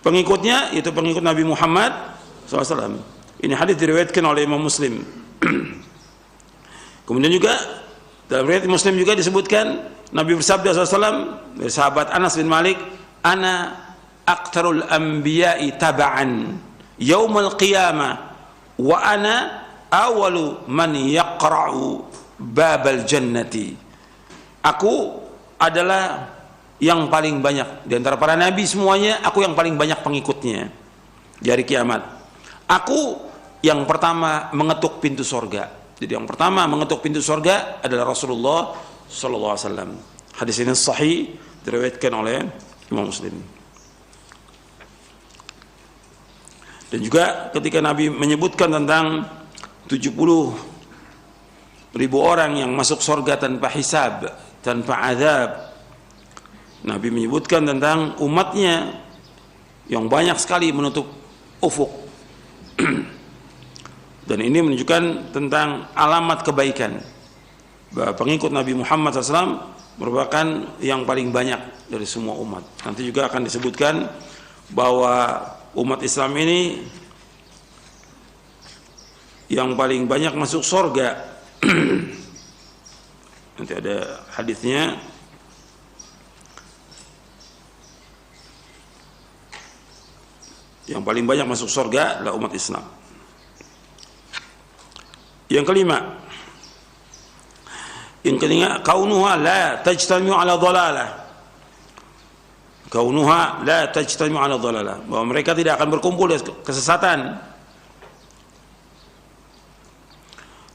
pengikutnya itu pengikut Nabi Muhammad SAW. Ini hadis diriwayatkan oleh Imam Muslim. Kemudian juga dalam riwayat Muslim juga disebutkan Nabi bersabda SAW dari sahabat Anas bin Malik, "Ana aktsarul anbiya'i taba'an yaumil qiyamah wa ana awwalu man yaqra'u babal jannati." Aku adalah yang paling banyak di antara para nabi semuanya, aku yang paling banyak pengikutnya di hari kiamat. Aku yang pertama mengetuk pintu surga. Jadi yang pertama mengetuk pintu surga adalah Rasulullah sallallahu alaihi wasallam. Hadis ini sahih diriwayatkan oleh Imam Muslim. Dan juga ketika Nabi menyebutkan tentang 70.000 orang yang masuk surga tanpa hisab, tanpa azab, Nabi menyebutkan tentang umatnya yang banyak sekali menutup ufuk. Dan ini menunjukkan tentang alamat kebaikan bahwa pengikut Nabi Muhammad SAW merupakan yang paling banyak dari semua umat. Nanti juga akan disebutkan bahwa umat Islam ini yang paling banyak masuk surga. Nanti ada hadisnya. Yang paling banyak masuk surga adalah umat Islam. Yang kelima, kaunuha la tajtami'u ala dhalalah. Kaunuha la tajtami'u ala dhalalah, bahwa mereka tidak akan berkumpul di kesesatan.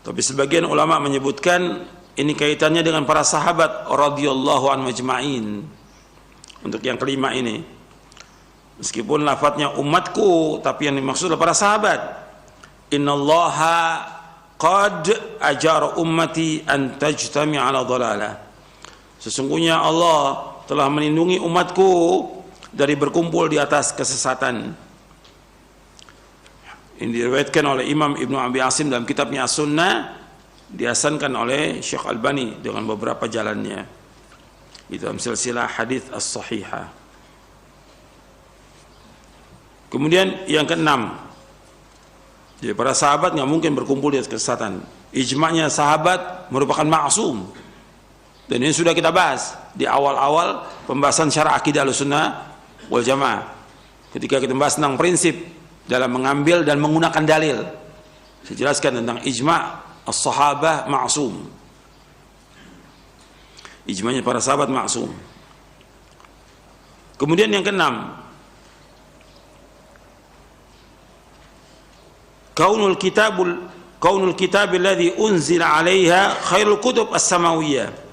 Tapi sebagian ulama menyebutkan ini kaitannya dengan para sahabat radhiyallahu anhum ajma'in. Untuk yang kelima ini, meskipun lafadznya umatku, tapi yang dimaksud adalah para sahabat. Innallaha qad ajara ummati an tajtami' ala dhalalah. Sesungguhnya Allah telah melindungi umatku dari berkumpul di atas kesesatan. Ini diriwayatkan oleh Imam Ibnu Abi Asim dalam kitabnya As-Sunnah, dihasankan oleh Syekh Albani dengan beberapa jalannya di dalam silsilah hadis as-sahihah. Kemudian yang keenam, jadi para sahabat nggak mungkin berkumpul di atas kesesatan. Ijma'nya sahabat merupakan ma'sum. Dan ini sudah kita bahas di awal-awal pembahasan syarah akidah Ahlussunnah wal Jamaah. Ketika kita membahas tentang prinsip dalam mengambil dan menggunakan dalil, saya jelaskan tentang ijma' as-sahabah ma'sum. Ijma'nya para sahabat ma'sum. Kemudian yang keenam, kaunul kitab alladhi unzila 'alaiha khairul kutub as-samawiyah.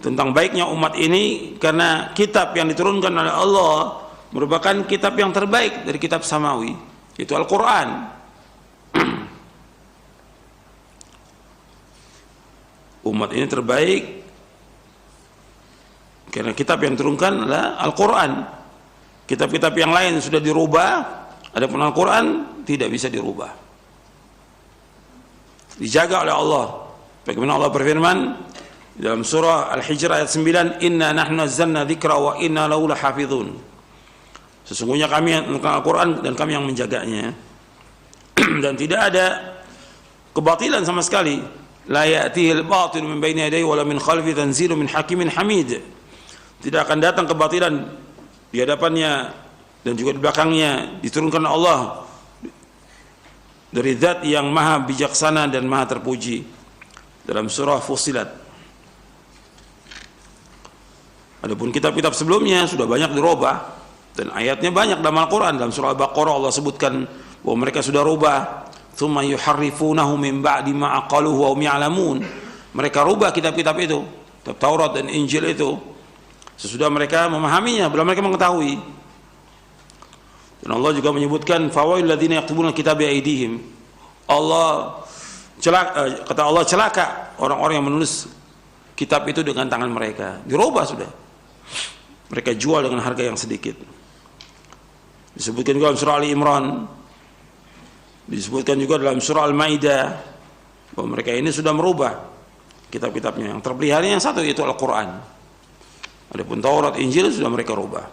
Tentang baiknya umat ini karena kitab yang diturunkan oleh Allah merupakan kitab yang terbaik dari kitab samawi, itu Al-Qur'an. Umat ini terbaik karena kitab yang diturunkan adalah Al-Qur'an. Kitab-kitab yang lain sudah dirubah, adapun Al-Qur'an tidak bisa dirubah, dijaga oleh Allah. Bagaimana Allah berfirman dalam surah Al-Hijr ayat 9, "Inna nahnu nazzalna dzikra wa inna lahu lahafizun." Sesungguhnya kami yang menurunkan Al-Quran dan kami yang menjaganya. Dan tidak ada kebatilan sama sekali. La ya'tihil batil min baini yadayhi wa la min khalfi, tanzilu min hakimin hamid. tidak akan datang kebatilan di hadapannya dan juga di belakangnya, diturunkan Allah dari zat yang maha bijaksana dan maha terpuji dalam surah Fussilat. Adapun kitab-kitab sebelumnya sudah banyak dirubah dan ayatnya banyak dalam Al-Quran. Dalam surah Al-Baqarah Allah sebutkan bahwa mereka sudah rubah, thumma yuharrifunahu min ba'di ma aqaluhu wa hum ya'lamun. Mereka rubah kitab-kitab itu, kitab Taurat dan Injil itu, sesudah mereka memahaminya, belum mereka mengetahui. Dan Allah juga menyebutkan fawailul ladzina yaktubuna kitaba bi aydihim. Kata Allah, celaka orang-orang yang menulis kitab itu dengan tangan mereka. Dirubah sudah. Mereka jual dengan harga yang sedikit. Disebutkan juga dalam surah Ali Imran, disebutkan juga dalam surah Al-Maidah bahwa mereka ini sudah merubah kitab-kitabnya. Yang terpelihara yang satu yaitu Al-Quran. Adapun Taurat, Injil sudah mereka rubah.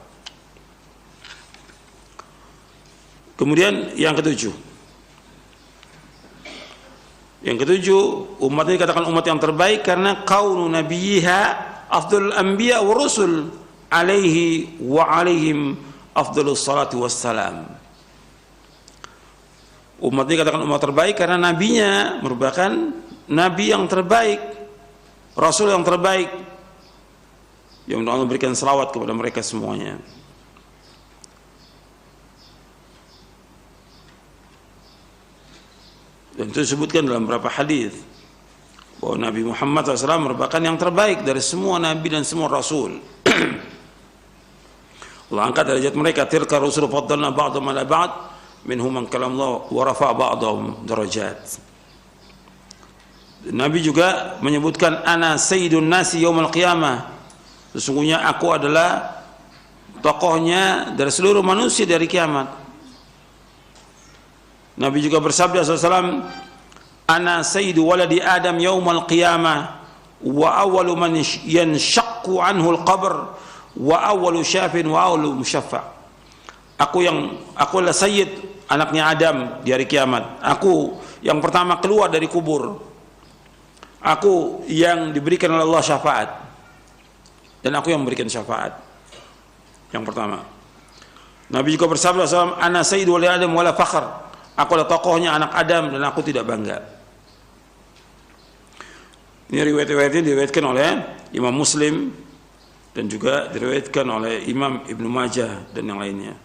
Kemudian yang ketujuh, umat ini dikatakan umat yang terbaik karena kaunu nabiyha afdalul anbiya wa rusul alaihi wa alaihim afdalus salatu wassalam. Umat ini dikatakan umat terbaik karena nabinya merupakan nabi yang terbaik, rasul yang terbaik, yang Allah memberikan selawat kepada mereka semuanya. Dan itu disebutkan dalam beberapa hadis bahwa Nabi Muhammad SAW merupakan yang terbaik dari semua nabi dan semua rasul. Allah angkat derajat mereka, tilka rusul faddalna ba'dhum ala ba'd minhum man kalamullah wa rafa'a ba'dhum darajat. Nabi juga menyebutkan ana sayyidun nasi yaumil qiyamah. Sesungguhnya aku adalah tokohnya dari seluruh manusia dari kiamat. Nabi juga bersabda SAW, ana sayyidu waladi Adam yaumal qiyamah wa awwalu man yanshaqqu anhu al-qabr wa awwalu syafin wa awwalu musyaffa'. Aku adalah sayyid anaknya Adam di hari kiamat. Aku yang pertama keluar dari kubur. Aku yang diberikan oleh Allah syafaat. Dan aku yang memberikan syafaat. Yang pertama. Nabi juga bersabda SAW, ana sayyidu waladi Adam wala fakhr. Aku adalah tokohnya anak Adam dan aku tidak bangga. Ini riwayat-riwayatnya diriwayatkan oleh Imam Muslim dan juga diriwayatkan oleh Imam Ibnu Majah dan yang lainnya.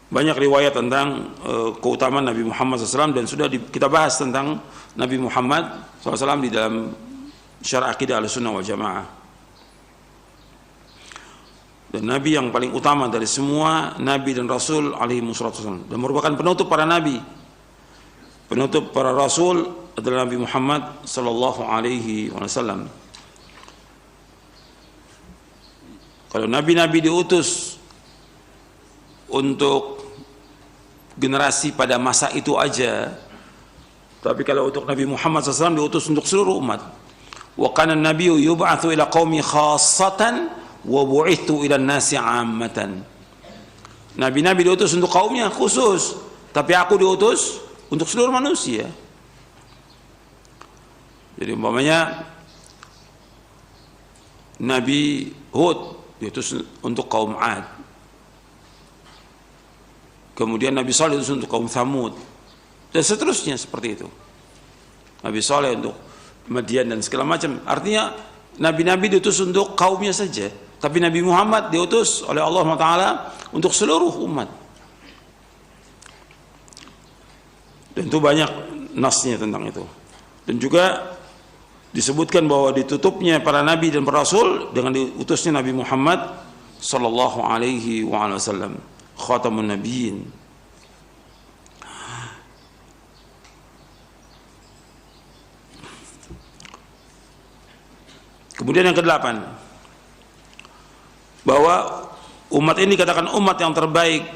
Banyak riwayat tentang keutamaan Nabi Muhammad SAW dan sudah kita bahas tentang Nabi Muhammad SAW di dalam Syarah Aqidah Ahlussunnah wal Jamaah. Dan Nabi yang paling utama dari semua Nabi dan Rasul alaihi wassalam, dan merupakan penutup para Nabi. Penutup para Rasul adalah Nabi Muhammad sallallahu alaihi wasallam. Kalau Nabi-Nabi diutus untuk generasi pada masa itu aja, tapi kalau untuk Nabi Muhammad SAW diutus untuk seluruh umat. Wa kana an-nabiyyu yub'atsu ila qaumi khassatan wa bu'ithu ila nasi 'ammatan. Nabi-nabi diutus untuk kaumnya khusus, tapi aku diutus untuk seluruh manusia. Jadi umpamanya Nabi Hud diutus untuk kaum 'Ad. Kemudian Nabi Saleh diutus untuk kaum Thamud. Dan seterusnya seperti itu. Nabi Saleh untuk Madian dan segala macam. Artinya nabi-nabi diutus untuk kaumnya saja. Tapi Nabi Muhammad diutus oleh Allah SWT untuk seluruh umat. Dan itu banyak nasnya tentang itu. Dan juga disebutkan bahwa ditutupnya para nabi dan para rasul dengan diutusnya Nabi Muhammad sallallahu alaihi wasallam, khatamun nabiyyin. Kemudian yang kedelapan, bahwa umat ini dikatakan umat yang terbaik,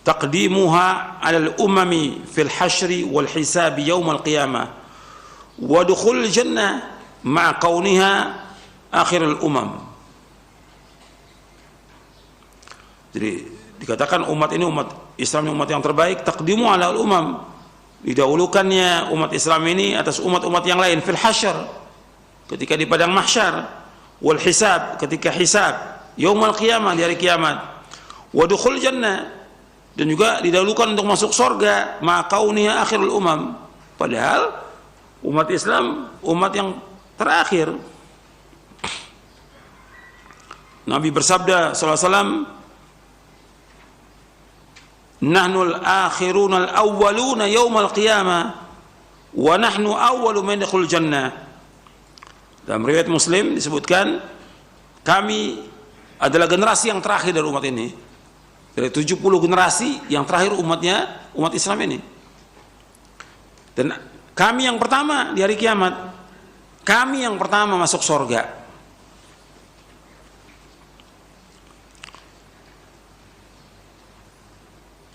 taqdimuha 'alal umami fil hasyri wal hisab yaumil qiyamah wa dukhul jannah ma'a kauniha akhirul umam. Jadi dikatakan umat ini umat Islam, umat yang terbaik, taqdimu 'alal umam, didahulukannya umat Islam ini atas umat-umat yang lain fil hasyr, ketika di padang mahsyar, wal hisab, ketika hisab, yaumul qiyamah, di hari kiamat, wa dukhul jannah, dan juga didahulukan untuk masuk surga, ma kauniha akhirul umam, padahal umat Islam umat yang terakhir. Nabi bersabda sallallahu alaihi wasallam, nahnul akhirunal awwaluna yaumal qiyamah wa nahnu awwalu man yadkhulul jannah. Dalam riwayat Muslim disebutkan, kami adalah generasi yang terakhir dari umat ini, dari 70 generasi yang terakhir umatnya, umat Islam ini, dan kami yang pertama di hari kiamat, kami yang pertama masuk surga.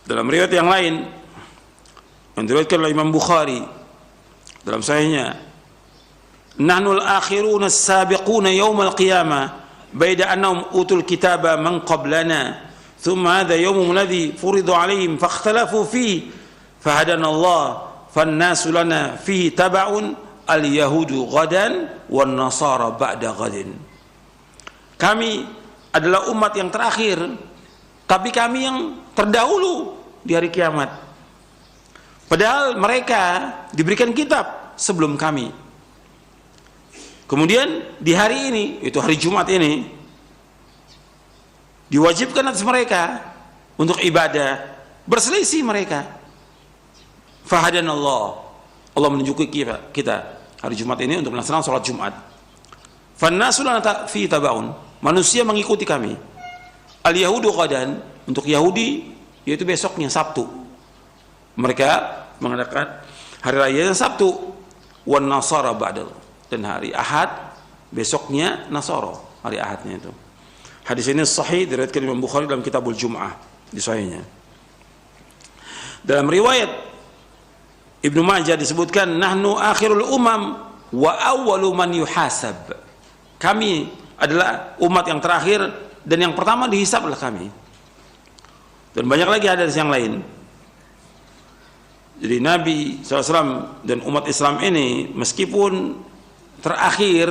Dalam riwayat yang lain yang diriwayatkan oleh Imam Bukhari dalam sahihnya, nahnul akhiruna as-sabiquna yaumal qiyamah baida annahum utul kitaba man qablana thumma hadha yaumul ladzi furida alaihim fakhtalafu fihi fahadana Allah fannasu lana fihi taba'un al-yahudu ghadan wan nasara ba'da ghadin. Kami adalah umat yang terakhir, tapi kami yang terdahulu di hari kiamat, padahal mereka diberikan kitab sebelum kami. Kemudian di hari ini, itu hari Jumat ini, diwajibkan atas mereka untuk ibadah, berselisih mereka. Fahadanallah, Allah menunjuki kita hari Jumat ini untuk melaksanakan sholat Jumat. Fannasu lana fi tabaun, manusia mengikuti kami. Al-Yahudu qadan, untuk Yahudi yaitu besoknya Sabtu, mereka mengadakan hari raya Sabtu. Wan Nasara ba'dal, dan hari Ahad besoknya Nasara, hari Ahadnya itu. Hadis ini sahih diriwayatkan Imam Bukhari dalam Kitabul Jum'ah di sahihnya. Dalam riwayat Ibnu Majah disebutkan, nahnu akhirul umam wa awwalu man yuhasab, kami adalah umat yang terakhir dan yang pertama dihisab adalah kami. Dan banyak lagi hadis yang lain. Jadi Nabi SAW dan umat Islam ini meskipun terakhir,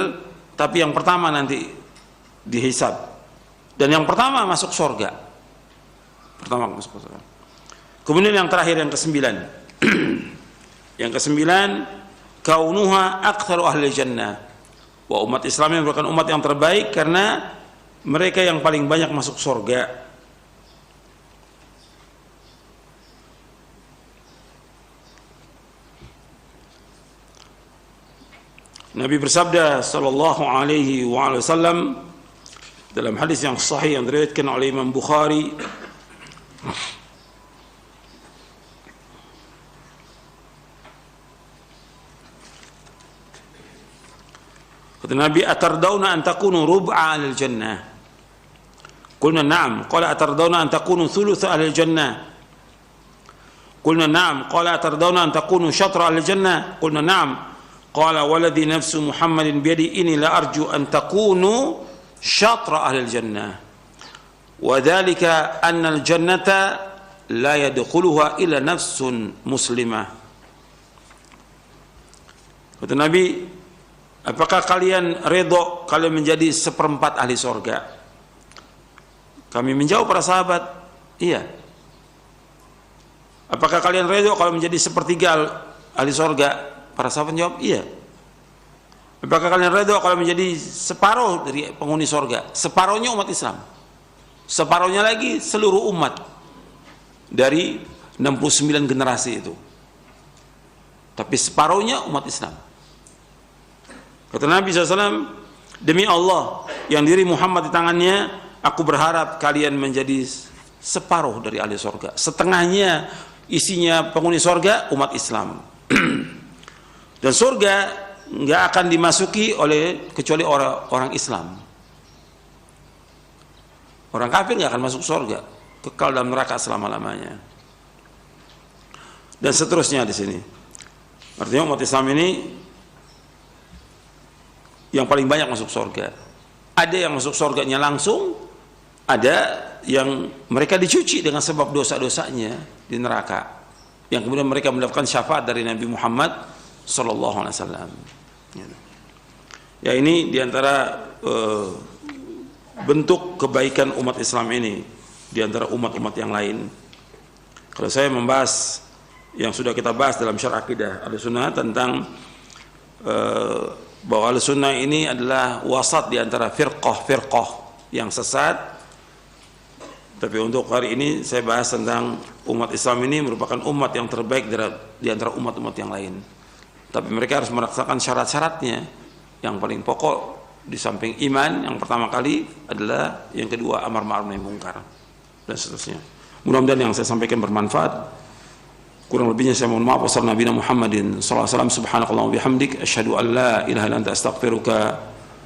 tapi yang pertama nanti dihisab, dan yang pertama masuk surga. Pertama masuk surga. Kemudian yang terakhir, yang kesembilan, yang kesembilan, kaunuha aktsaru ahli jannah, wa umat Islam yang merupakan umat yang terbaik karena mereka yang paling banyak masuk surga. Nabi bersabda sallallahu alaihi wasallam dalam hadis yang sahih yang diriwayatkan oleh Imam Bukhari, kata Nabi, atardawna an takunu rub'a ahli jannah, qulna na'am, qala atardawna an takunu thulutha ahli jannah, qulna na'am, qala atardawna an takunu syatra ahli jannah, qulna na'am, qala waladhi nafsu Muhammadin biyadi ini la arju an takunu syatra ahli jannah wa dhalika anna al-jannata la yadkhuluha illa nafsun muslimah. Kata Nabi, apakah kalian redha kalian menjadi seperempat ahli surga? Kami menjawab para sahabat, iya. Apakah kalian redha kalau menjadi sepertiga ahli surga? Para sahabat jawab, iya. Apakah kalian redha kalau menjadi separuh dari penghuni surga? Separuhnya umat Islam, separuhnya lagi seluruh umat dari 69 generasi itu, tapi separuhnya umat Islam. Kata Nabi SAW, demi Allah yang diri Muhammad di tangannya, aku berharap kalian menjadi separuh dari ahli surga, setengahnya isinya penghuni surga umat Islam. Dan surga nggak akan dimasuki oleh kecuali orang Islam. Orang kafir nggak akan masuk surga, kekal dalam neraka selama-lamanya. Dan seterusnya di sini. Artinya umat Islam ini yang paling banyak masuk surga. Ada yang masuk surganya langsung, ada yang mereka dicuci dengan sebab dosa-dosanya di neraka. yang kemudian mereka mendapatkan syafaat dari Nabi Muhammad sallallahu alaihi wasallam. Ya, ini diantara bentuk kebaikan umat Islam ini diantara umat-umat yang lain. Kalau saya membahas yang sudah kita bahas dalam syarah akidah Ahlussunnah tentang bahwa Ahlussunnah ini adalah wasat diantara firqah yang sesat. Tapi untuk hari ini saya bahas tentang umat Islam ini merupakan umat yang terbaik di antara umat-umat yang lain. Tapi mereka harus melaksanakan syarat-syaratnya. Yang paling pokok di samping iman, yang pertama kali adalah, yang kedua amar ma'ruf nahi munkar, dan seterusnya. Mudah-mudahan yang saya sampaikan bermanfaat. Kurang lebihnya saya mohon maaf. Wassalamu Nabi Muhammadin sallallahu alaihi wasallam. Subhanakallah wa bihamdik asyhadu an la ilaha illa anta astaghfiruka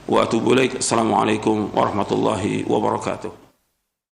wa atubu ilaik. Assalamualaikum warahmatullahi wabarakatuh.